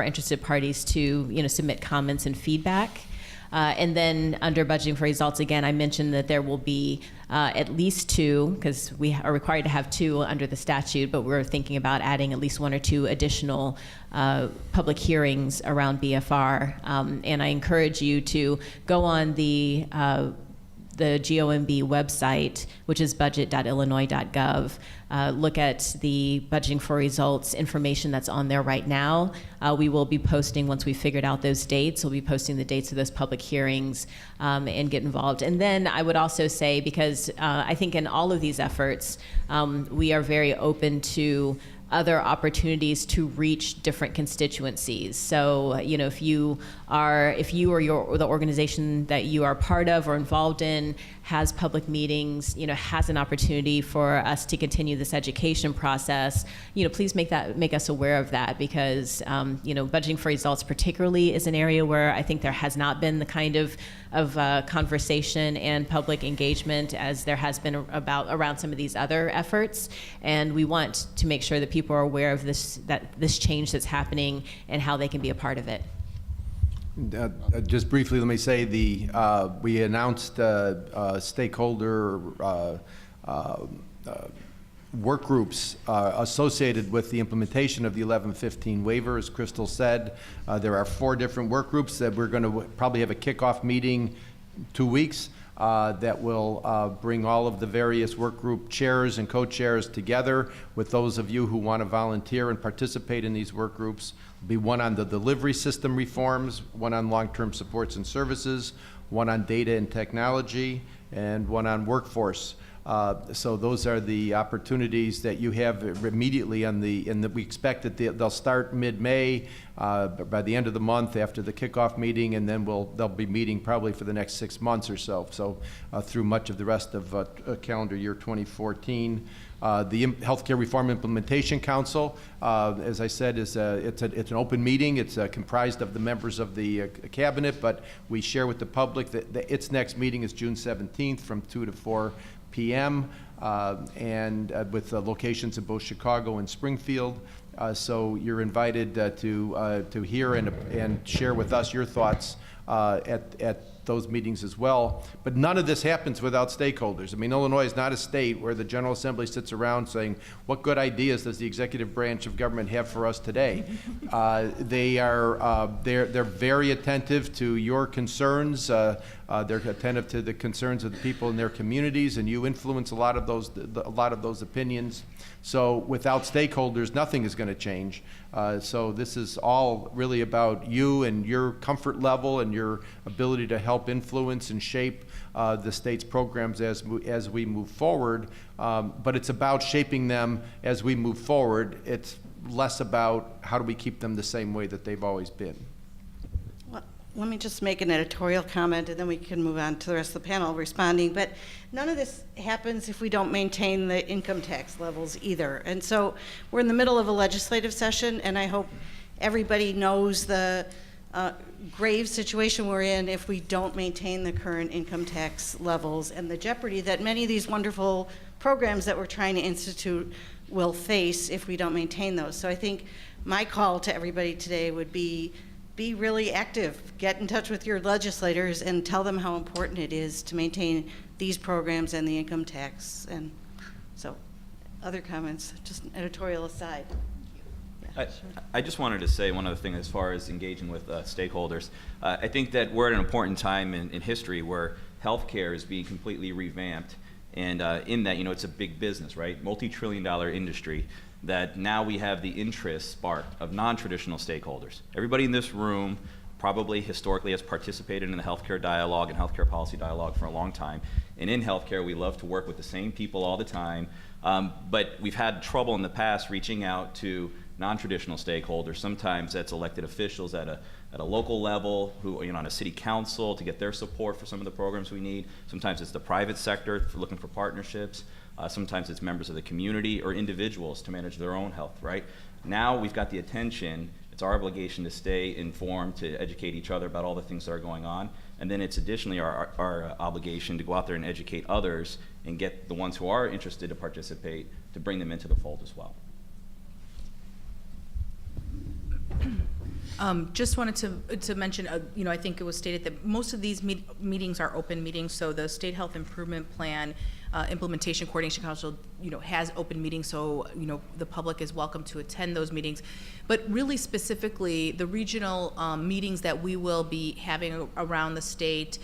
interested parties to submit comments and feedback. And then under budgeting for results, again, I mentioned that there will be at least 2, because we are required to have 2 under the statute, but we're thinking about adding at least 1 or 2 additional public hearings around BFR. And I encourage you to go on the GOMB website, which is budget.illinois.gov. Look at the budgeting for results information that's on there right now. We will be posting, once we've figured out those dates, we'll be posting the dates of those public hearings and get involved. And then I would also say, because I think in all of these efforts, we are very open to other opportunities to reach different constituencies. So, if you or the organization that you are part of or involved in has public meetings, has an opportunity for us to continue this education process, please make us aware of that, because budgeting for results particularly is an area where I think there has not been the kind of conversation and public engagement as there has been around some of these other efforts, and we want to make sure that people are aware of this change that's happening and how they can be a part of it. Just briefly, let me say we announced stakeholder work groups associated with the implementation of the 1115 waiver. As Crystal said, there are 4 different work groups that we're going to probably have a kickoff meeting 2 weeks that will bring all of the various work group chairs and co-chairs together with those of you who want to volunteer and participate in these work groups. There'll be one on the delivery system reforms, one on long-term supports and services, one on data and technology, and one on workforce. So those are the opportunities that you have immediately we expect that they'll start mid-May, by the end of the month after the kickoff meeting, and then they'll be meeting probably for the next 6 months or so. So through much of the rest of calendar year 2014. The Healthcare Reform Implementation Council, as I said, it's an open meeting. It's comprised of the members of the cabinet, but we share with the public that its next meeting is June 17th from 2 to 4 p.m. And with locations in both Chicago and Springfield. So you're invited to hear and share with us your thoughts at those meetings as well. But none of this happens without stakeholders. I mean, Illinois is not a state where the General Assembly sits around saying, what good ideas does the executive branch of government have for us today? They're very attentive to your concerns. They're attentive to the concerns of the people in their communities, and you influence a lot of those opinions. So without stakeholders, nothing is going to change. So this is all really about you and your comfort level and your ability to help influence and shape the state's programs as we move forward. But it's about shaping them as we move forward. It's less about how do we keep them the same way that they've always been. Let me just make an editorial comment, and then we can move on to the rest of the panel responding. But none of this happens if we don't maintain the income tax levels either. And so we're in the middle of a legislative session, and I hope everybody knows the grave situation we're in if we don't maintain the current income tax levels and the jeopardy that many of these wonderful programs that we're trying to institute will face if we don't maintain those. So I think my call to everybody today would be really active. Get in touch with your legislators and tell them how important it is to maintain these programs and the income tax. And so, other comments, just an editorial aside. Yeah, sure. I just wanted to say one other thing as far as engaging with stakeholders. I think that we're at an important time in history where healthcare is being completely revamped. And in that, it's a big business, right? Multi-trillion-dollar industry. That now we have the interest sparked of non-traditional stakeholders. Everybody in this room probably historically has participated in the healthcare dialogue and healthcare policy dialogue for a long time. And in healthcare, we love to work with the same people all the time. But we've had trouble in the past reaching out to non-traditional stakeholders. Sometimes that's elected officials at a local level, who on a city council to get their support for some of the programs we need. Sometimes it's the private sector for looking for partnerships. Sometimes it's members of the community or individuals to manage their own health, right? Now we've got the attention. It's our obligation to stay informed, to educate each other about all the things that are going on. And then it's additionally our obligation to go out there and educate others and get the ones who are interested to participate, to bring them into the fold as well. Just wanted to mention, I think it was stated that most of these meetings are open meetings, so the State Health Improvement Plan Implementation Coordination Council, has open meetings, so, the public is welcome to attend those meetings. But really specifically, the regional meetings that we will be having around the state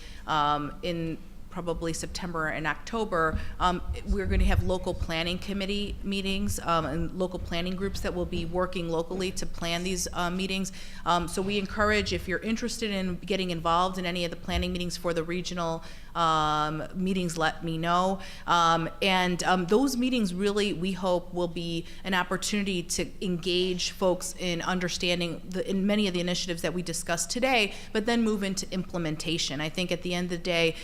in probably September and October, we're going to have local planning committee meetings and local planning groups that will be working locally to plan these meetings. So we encourage, if you're interested in getting involved in any of the planning meetings for the regional meetings, let me know. Those meetings really, we hope, will be an opportunity to engage folks in understanding in many of the initiatives that we discussed today, but then move into implementation. I think at the end of the day,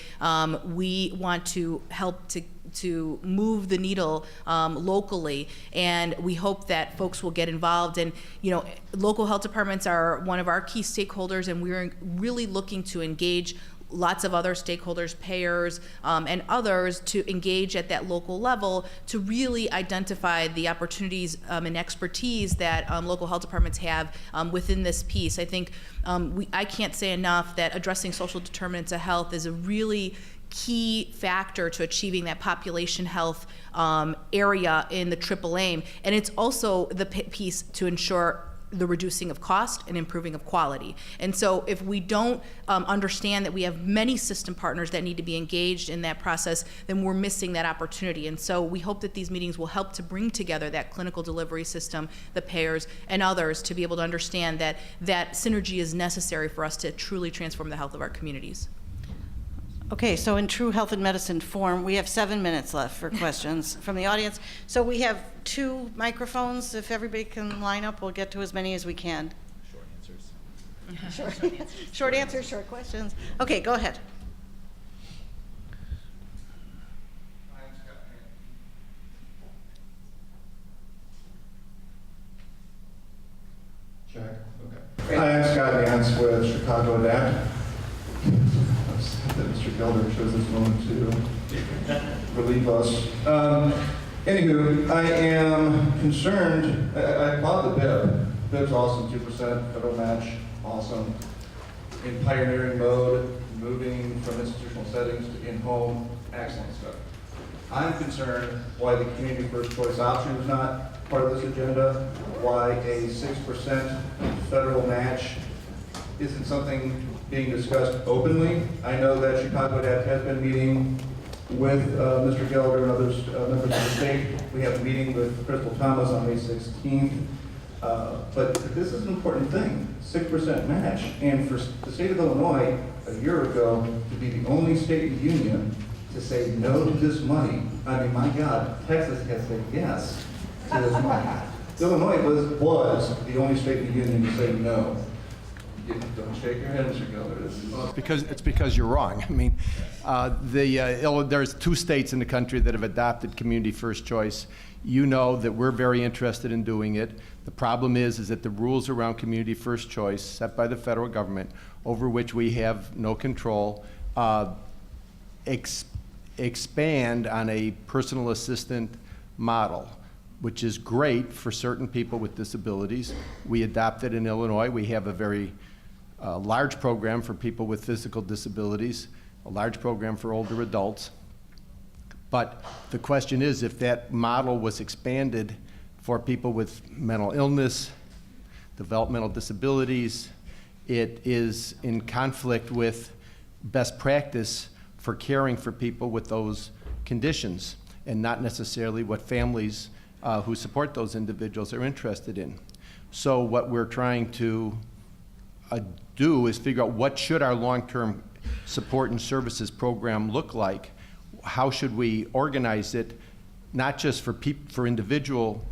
we want to help to move the needle locally, and we hope that folks will get involved. And local health departments are one of our key stakeholders, and we're really looking to engage lots of other stakeholders, payers, and others to engage at that local level to really identify the opportunities and expertise that local health departments have within this piece. I think I can't say enough that addressing social determinants of health is a really key factor to achieving that population health area in the triple aim. And it's also the piece to ensure the reducing of cost and improving of quality. And so if we don't understand that we have many system partners that need to be engaged in that process, then we're missing that opportunity. And so we hope that these meetings will help to bring together that clinical delivery system, the payers, and others to be able to understand that that synergy is necessary for us to truly transform the health of our communities. Okay, so in true health and medicine form, we have 7 minutes left for questions from the audience. So we have 2 microphones. If everybody can line up, we'll get to as many as we can. Short answers. Short answers, short questions. Okay, go ahead. Check. Okay. Hi, I'm Scott Vance with Chicago Adapt. That Mr. Gelder chose this moment to relieve us. Anywho, I am concerned. I applaud the BIB. BIB's awesome, 2% federal match, awesome. In pioneering mode, moving from institutional settings to in-home, excellent stuff. I'm concerned why the community first choice option is not part of this agenda, why a 6% federal match isn't something being discussed openly. I know that Chicago Adapt has been meeting with Mr. Gelder and others, members of the state. We have a meeting with Crystal Thomas on May 16th. But this is an important thing, 6% match. And for the state of Illinois, a year ago, to be the only state in the union to say no to this money, I mean, my God, Texas has said yes to this money. Illinois was the only state in the union to say no. Don't shake your head, Mr. Gelder. It's because you're wrong. I mean, there's 2 states in the country that have adopted community first choice. You know that we're very interested in doing it. The problem is that the rules around community first choice set by the federal government, over which we have no control, expand on a personal assistant model, which is great for certain people with disabilities. We adopted in Illinois. We have a very large program for people with physical disabilities, a large program for older adults. But the question is, if that model was expanded for people with mental illness, developmental disabilities, it is in conflict with best practice for caring for people with those conditions, and not necessarily what families who support those individuals are interested in. So what we're trying to do is figure out what should our long-term support and services program look like. How should we organize it, not just for individual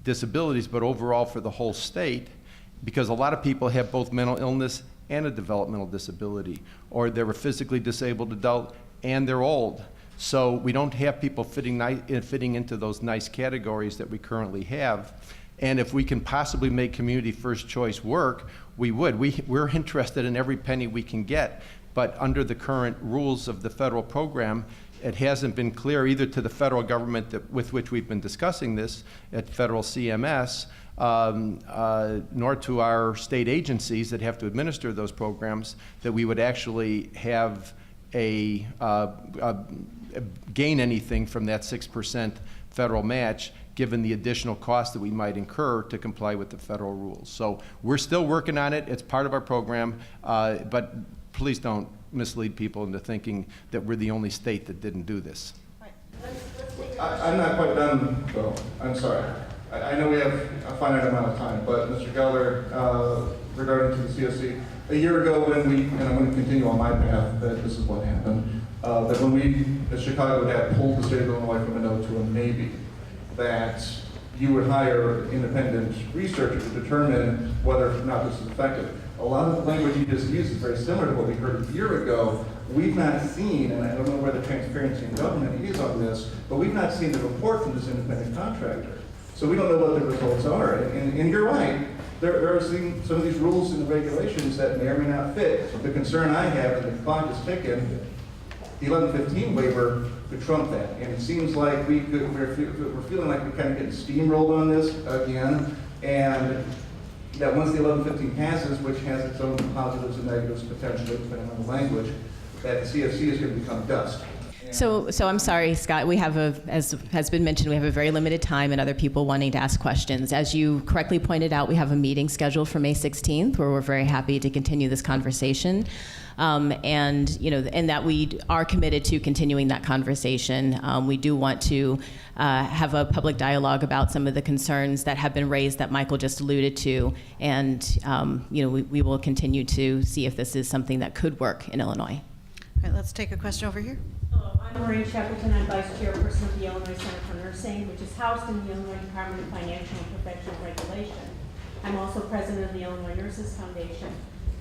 disabilities, but overall for the whole state, because a lot of people have both mental illness and a developmental disability, or they're a physically disabled adult and they're old. So we don't have people fitting into those nice categories that we currently have. And if we can possibly make community first choice work, we would. We're interested in every penny we can get, but under the current rules of the federal program, it hasn't been clear either to the federal government with which we've been discussing this at federal CMS, nor to our state agencies that have to administer those programs, that we would actually have gain anything from that 6% federal match, given the additional cost that we might incur to comply with the federal rules. So we're still working on it. It's part of our program, but please don't mislead people into thinking that we're the only state that didn't do this. I'm not quite done, though. I'm sorry. I know we have a finite amount of time, but Mr. Gelder, regarding to the CSC, a year ago when we, and I'm going to continue on my path, that this is what happened, that when we, as Chicago, had pulled the state of Illinois from a no to a maybe, that you would hire independent researchers to determine whether or not this is effective. A lot of the language you just used is very similar to what we heard a year ago. We've not seen, and I don't know where the transparency in government is on this, but we've not seen the report from this independent contractor. So we don't know what the results are. And you're right, there are some of these rules and regulations that may or may not fit. The concern I have, and the clock is ticking, the 1115 waiver could trump that. And it seems like we're feeling like we're kind of getting steamrolled on this again. And that once the 1115 passes, which has its own positives and negatives potentially, depending on the language, that the CFC is going to become dust. So I'm sorry, Scott, we have as has been mentioned, we have a very limited time and other people wanting to ask questions. As you correctly pointed out, we have a meeting scheduled for May 16th where we're very happy to continue this conversation. And that we are committed to continuing that conversation. We do want to have a public dialogue about some of the concerns that have been raised that Michael just alluded to. And we will continue to see if this is something that could work in Illinois. All right, let's take a question over here. Hello, I'm Maureen Shackleton. I'm Vice Chairperson of the Illinois Center for Nursing, which is housed in the Illinois Department of Financial and Professional Regulation. I'm also President of the Illinois Nurses Foundation.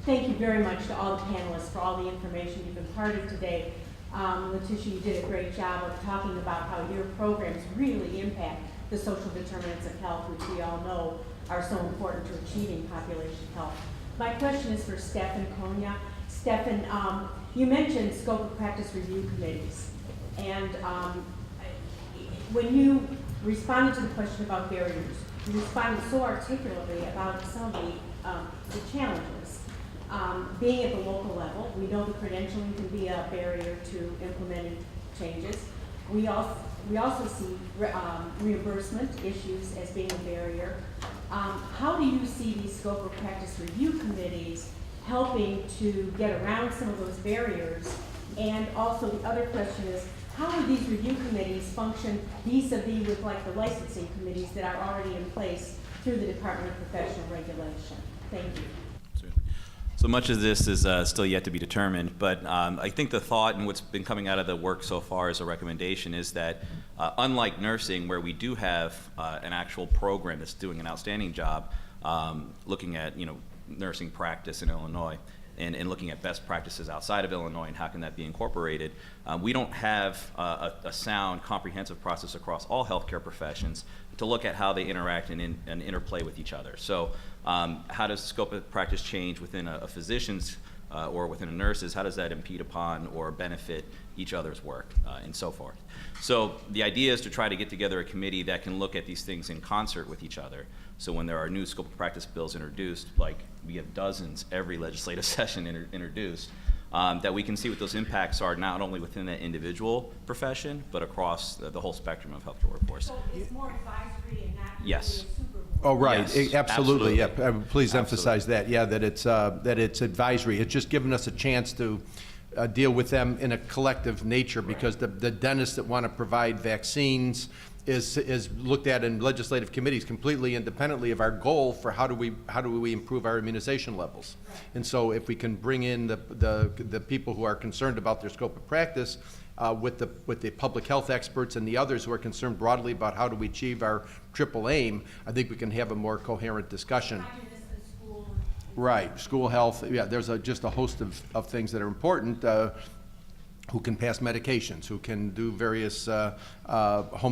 Thank you very much to all the panelists for all the information you've imparted today. Letitia, you did a great job of talking about how your programs really impact the social determinants of health, which we all know are so important to achieving population health. My question is for Stefan Konya. Stefan, you mentioned scope of practice review committees, and when you responded to the question about barriers, you responded so articulately about some of the challenges. Being at the local level, we know the credentialing can be a barrier to implementing changes. We also see reimbursement issues as being a barrier. How do you see these scope of practice review committees helping to get around some of those barriers? And also the other question is, how would these review committees function vis-a-vis with like the licensing committees that are already in place through the Department of Professional Regulation? Thank you. So much of this is still yet to be determined, but I think the thought and what's been coming out of the work so far as a recommendation is that unlike nursing, where we do have an actual program that's doing an outstanding job looking at nursing practice in Illinois and looking at best practices outside of Illinois and how can that be incorporated, we don't have a sound, comprehensive process across all healthcare professions to look at how they interact and interplay with each other. So how does the scope of practice change within a physician's or within a nurse's? How does that impede upon or benefit each other's work and so forth? So the idea is to try to get together a committee that can look at these things in concert with each other. So when there are new scope of practice bills introduced, like we have dozens every legislative session introduced, that we can see what those impacts are not only within that individual profession, but across the whole spectrum of healthcare workforce. So it's more advisory and not Yes. really a super board. Oh, right, Yes, absolutely, yeah, please Absolutely. emphasize that, yeah, that it's advisory. It's just giving us a chance to deal with them in a collective nature, because the dentists that want to provide vaccines is looked at in legislative committees completely independently of our goal for how do we improve our immunization levels. And so if we can bring in the people who are concerned about their scope of practice with the public health experts and the others who are concerned broadly about how do we achieve our triple aim, I think we can have a more coherent discussion. Right, school health, yeah, there's just a host of things that are important. who can pass medications, who can do various home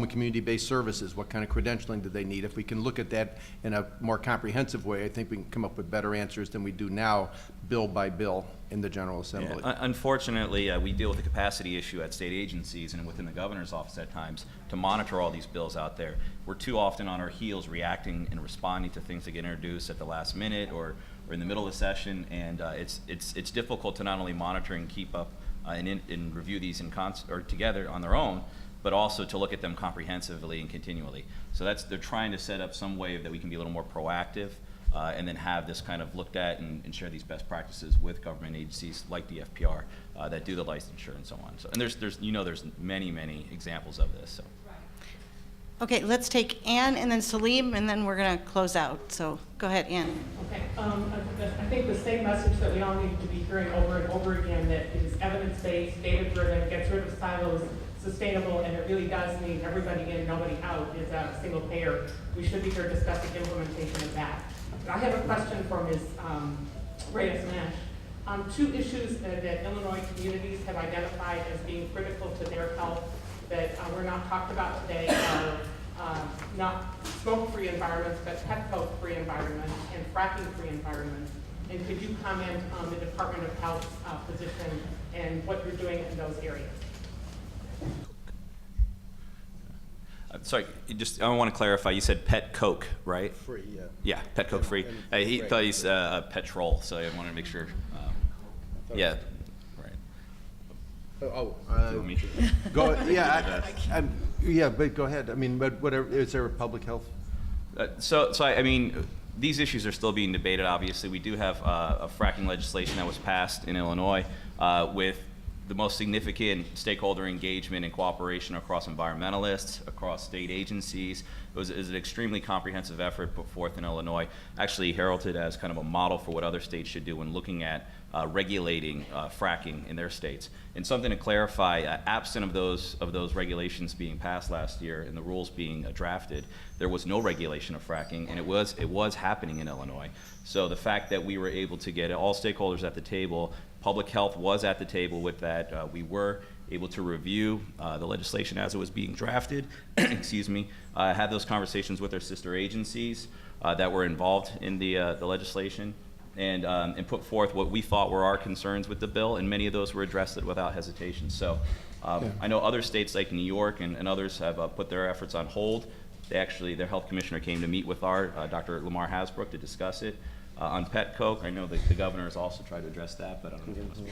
and community-based services, what kind of credentialing do they need. If we can look at that in a more comprehensive way, I think we can come up with better answers than we do now, bill by bill, in the General Assembly. Yeah. Unfortunately, we deal with the capacity issue at state agencies and within the governor's office at times to monitor all these bills out there. We're too often on our heels reacting and responding to things that get introduced at the last minute or in the middle of the session, and it's difficult to not only monitor and keep up and review these together on their own, but also to look at them comprehensively and continually. So they're trying to set up some way that we can be a little more proactive and then have this kind of looked at and share these best practices with government agencies like the FPR that do the licensure and so on. So, and there's many examples of this. So. Okay, let's take Ann and then Salim, and then we're going to close out. So go ahead, Ann. Okay, I think the same message that we all need to be hearing over and over again, that it is evidence-based, data-driven, gets rid of silos, sustainable, and it really does mean everybody in, nobody out, is a single payer. We should be here discussing implementation of that. But I have a question for Ms. Reyes-Nash. Two issues that Illinois communities have identified as being critical to their health that were not talked about today are not smoke-free environments, but Petco-free environments and fracking-free environments. And could you comment on the Department of Health's position and what you're doing in those areas? Sorry, I want to clarify. You said pet Coke, right? Free, yeah. Yeah, pet Coke free. He thought he's petrol, so I wanted to make sure. Yeah, right. Oh, Do you want me? go, yeah, but go ahead. I mean, but whatever, is there a public health? So I mean, these issues are still being debated, obviously. We do have a fracking legislation that was passed in Illinois with the most significant stakeholder engagement and cooperation across environmentalists, across state agencies. It was an extremely comprehensive effort put forth in Illinois, actually heralded as kind of a model for what other states should do when looking at regulating fracking in their states. And something to clarify, absent of those regulations being passed last year and the rules being drafted, there was no regulation of fracking, and it was happening in Illinois. So the fact that we were able to get all stakeholders at the table, public health was at the table with that. We were able to review the legislation as it was being drafted, excuse me, had those conversations with our sister agencies that were involved in the legislation, and put forth what we thought were our concerns with the bill, and many of those were addressed without hesitation. So I know other states like New York and others have put their efforts on hold. Their health commissioner came to meet with our Dr. Lamar Hasbrook to discuss it. On pet Coke, I know that the governor has also tried to address that, but I don't know if it must be.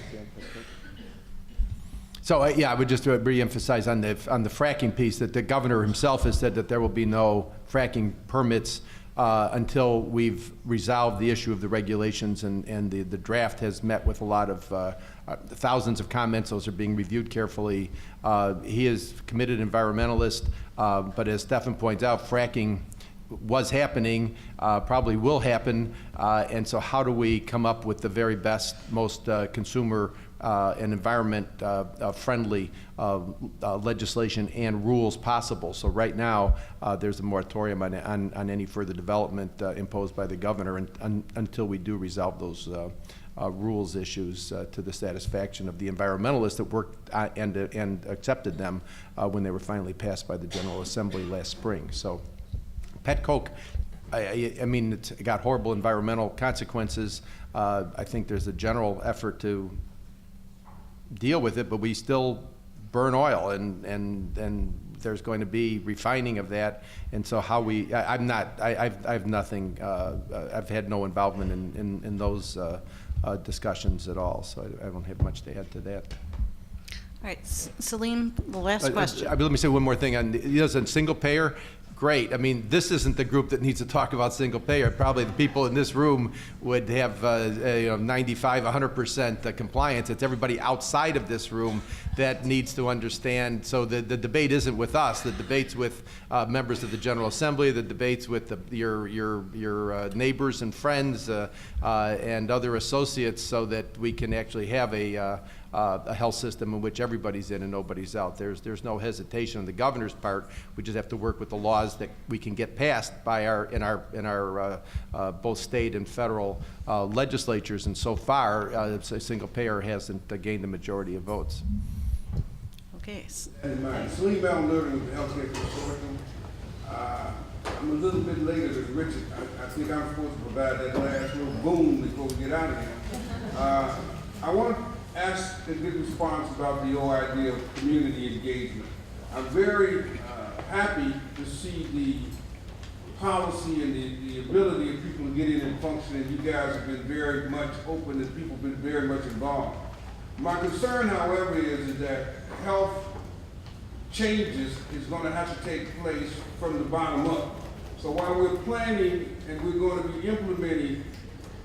So yeah, I would just re-emphasize on the fracking piece that the governor himself has said that there will be no fracking permits until we've resolved the issue of the regulations, and the draft has met with a lot of thousands of comments. Those are being reviewed carefully. He is a committed environmentalist, but as Stefan points out, fracking was happening, probably will happen, and so how do we come up with the very best, most consumer and environment-friendly legislation and rules possible? So right now, there's a moratorium on any further development imposed by the governor until we do resolve those rules issues to the satisfaction of the environmentalists that worked and accepted them when they were finally passed by the General Assembly last spring. So pet Coke, I mean, it got horrible environmental consequences. I think there's a general effort to deal with it, but we still burn oil, and there's going to be refining of that. And so how I've nothing, I've had no involvement in those discussions at all, so I don't have much to add to that. All right, Salim, the last question. Let me say one more thing on single payer. Great. I mean, this isn't the group that needs to talk about single payer. Probably the people in this room would have 95, 100% compliance. It's everybody outside of this room that needs to understand. So the debate isn't with us. The debate's with members of the General Assembly. The debate's with your neighbors and friends and other associates, so that we can actually have a health system in which everybody's in and nobody's out. There's no hesitation on the governor's part. We just have to work with the laws that we can get passed by in our both state and federal legislatures. And so far, a single payer hasn't gained the majority of votes. Okay. And my Salim Al Nurin with the Healthcare Consortium. I'm a little bit later than Richard. I think I'm supposed to provide that last little boom before we get out of here. I want to ask and get a response about the whole idea of community engagement. I'm very happy to see the policy and the ability of people to get in and function, and you guys have been very much open and people have been very much involved. My concern, however, is that health changes is going to have to take place from the bottom up. So while we're planning and we're going to be implementing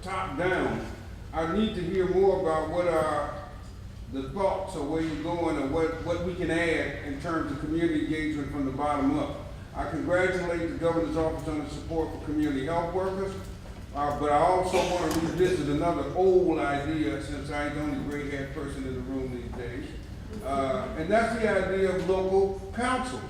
top down, I need to hear more about what are the thoughts or where you're going and what we can add in terms of community engagement from the bottom up. I congratulate the Governor's Office on the support for community health workers, but I also want to revisit another old idea, since I ain't the only gray-haired person in the room these days, and that's the idea of local councils.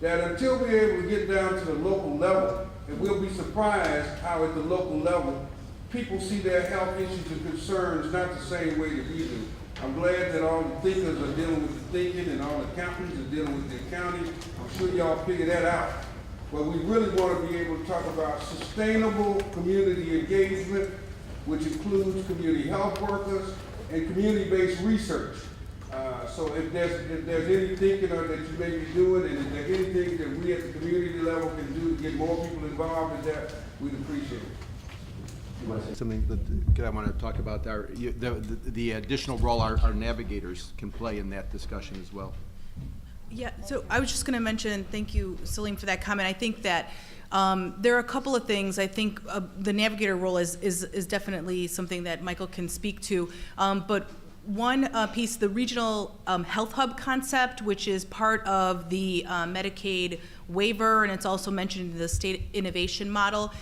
That until we're able to get down to the local level, and we'll be surprised how at the local level, people see their health issues and concerns not the same way that we do. I'm glad that all the thinkers are dealing with the thinking and all the accountants are dealing with the accounting. I'm sure y'all figure that out. But we really want to be able to talk about sustainable community engagement, which includes community health workers and community-based research. So if there's any thinking that you may be doing, and if there's anything that we at the community level can do to get more people involved in that, we'd appreciate it. You want to say something that I want to talk about the additional role our navigators can play in that discussion as well. Yeah, so I was just going to mention, thank you, Salim, for that comment. I think that there are a couple of things. I think the navigator role is definitely something that Michael can speak to. But one piece, the regional health hub concept, which is part of the Medicaid waiver, and it's also mentioned in the state innovation model.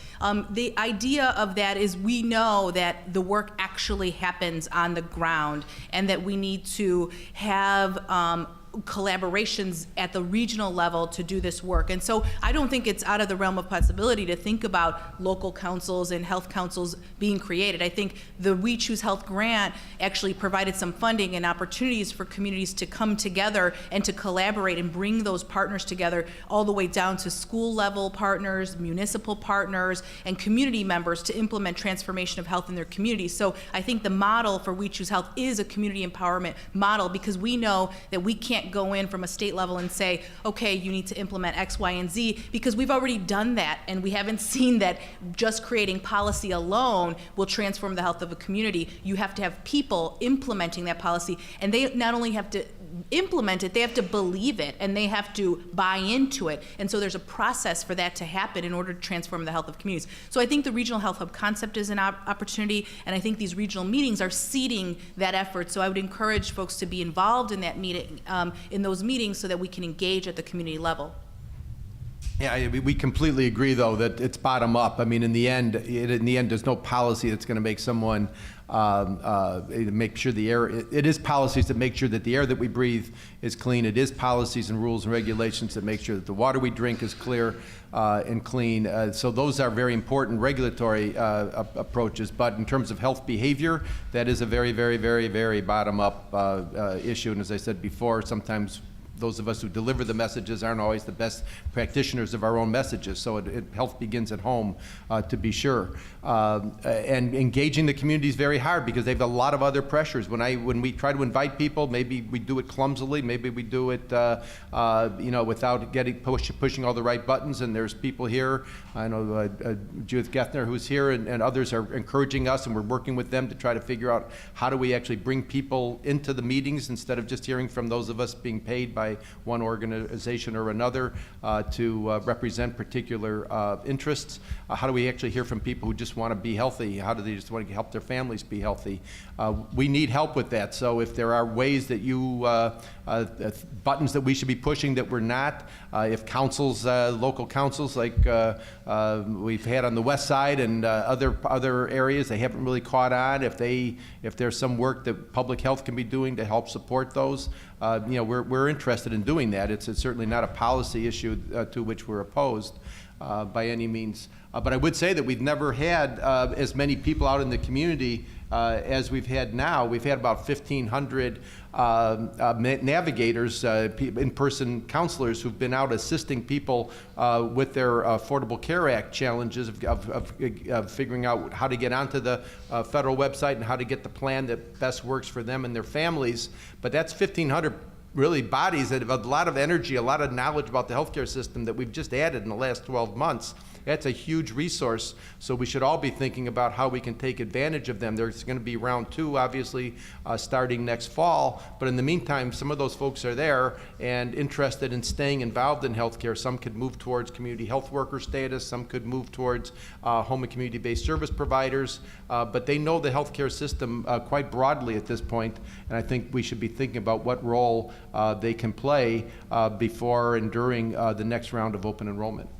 The idea of that is we know that the work actually happens on the ground, and that we need to have collaborations at the regional level to do this work. And so I don't think it's out of the realm of possibility to think about local councils and health councils being created. I think the We Choose Health grant actually provided some funding and opportunities for communities to come together and to collaborate and bring those partners together all the way down to school level partners, municipal partners, and community members to implement transformation of health in their communities. So I think the model for We Choose Health is a community empowerment model, because we know that we can't go in from a state level and say, okay, you need to implement X, Y, and Z, because we've already done that, and we haven't seen that just creating policy alone will transform the health of a community. You have to have people implementing that policy, and they not only have to implement it, they have to believe it, and they have to buy into it. And so there's a process for that to happen in order to transform the health of communities. So I think the regional health hub concept is an opportunity, and I think these regional meetings are seeding that effort. So I would encourage folks to be involved in that meeting, in those meetings, so that we can engage at the community level. Yeah, we completely agree, though, that it's bottom up. I mean, in the end, there's no policy that's going to make someone make sure the air. It is policies that make sure that the air that we breathe is clean. It is policies and rules and regulations that make sure that the water we drink is clear and clean. So those are very important regulatory approaches. But in terms of health behavior, that is a very, very, very, very bottom up issue. And as I said before, sometimes those of us who deliver the messages aren't always the best practitioners of our own messages. So health begins at home, to be sure. And engaging the community is very hard, because they have a lot of other pressures. When we try to invite people, maybe we do it clumsily, maybe we do it without pushing all the right buttons. And there's people here, I know Judith Gethner, who's here, and others are encouraging us, and we're working with them to try to figure out how do we actually bring people into the meetings instead of just hearing from those of us being paid by one organization or another to represent particular interests. How do we actually hear from people who just want to be healthy? How do they just want to help their families be healthy? We need help with that. So if there are ways that buttons that we should be pushing that we're not, if councils, local councils like we've had on the west side and other areas, they haven't really caught on. If there's some work that public health can be doing to help support those, we're interested in doing that. It's certainly not a policy issue to which we're opposed by any means. But I would say that we've never had as many people out in the community as we've had now. We've had about 1,500 navigators, in-person counselors who've been out assisting people with their Affordable Care Act challenges of figuring out how to get onto the federal website and how to get the plan that best works for them and their families. But that's 1,500 really bodies that have a lot of energy, a lot of knowledge about the healthcare system that we've just added in the last 12 months. That's a huge resource, so we should all be thinking about how we can take advantage of them. There's going to be round 2, obviously, starting next fall, but in the meantime, some of those folks are there and interested in staying involved in healthcare. Some could move towards community health worker status, some could move towards home and community-based service providers, but they know the healthcare system quite broadly at this point, and I think we should be thinking about what role they can play before and during the next round of open enrollment.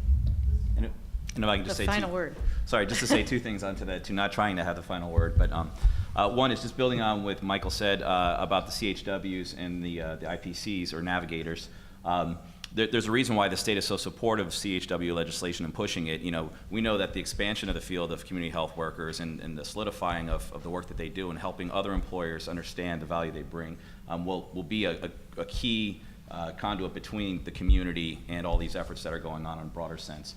And if I can just The say final word. Sorry, just to say 2 things onto that, not trying to have the final word, but one is just building on what Michael said about the CHWs and the IPCs or navigators. There's a reason why the state is so supportive of CHW legislation and pushing it. You know, we know that the expansion of the field of community health workers and the solidifying of the work that they do and helping other employers understand the value they bring will be a key conduit between the community and all these efforts that are going on in a broader sense.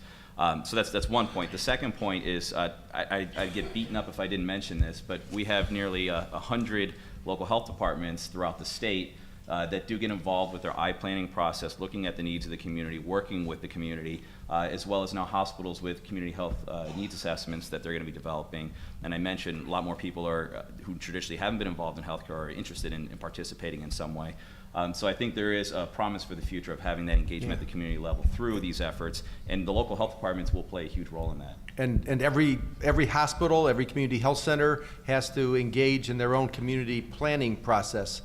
So that's one point. The second point is I'd get beaten up if I didn't mention this, but we have nearly 100 local health departments throughout the state that do get involved with their I-planning process, looking at the needs of the community, working with the community, as well as now hospitals with community health needs assessments that they're going to be developing. And I mentioned a lot more people who traditionally haven't been involved in healthcare are interested in participating in some way. So I think there is a promise for the future of having that engagement at the community level through these efforts, and the local health departments will play a huge role in that. And every hospital, every community health center has to engage in their own community planning process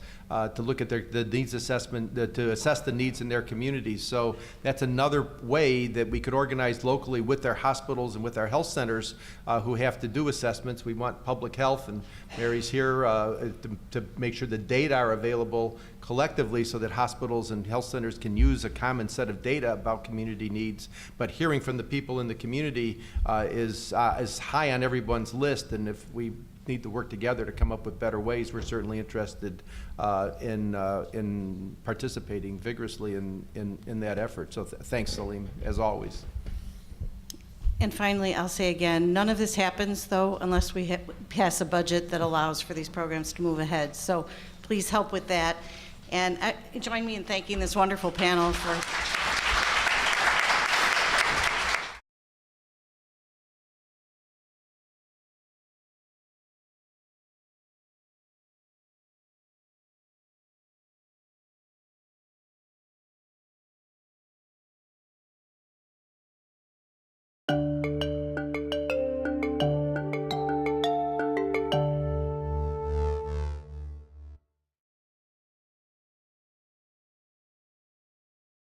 to look at the needs assessment, to assess the needs in their communities. So that's another way that we could organize locally with their hospitals and with our health centers who have to do assessments. We want public health, and Mary's here to make sure the data are available collectively so that hospitals and health centers can use a common set of data about community needs. But hearing from the people in the community is high on everyone's list, and if we need to work together to come up with better ways, we're certainly interested in participating vigorously in that effort. So thanks, Salim, as always. And finally, I'll say again, none of this happens, though, unless we pass a budget that allows for these programs to move ahead. So please help with that. And join me in thanking this wonderful panel for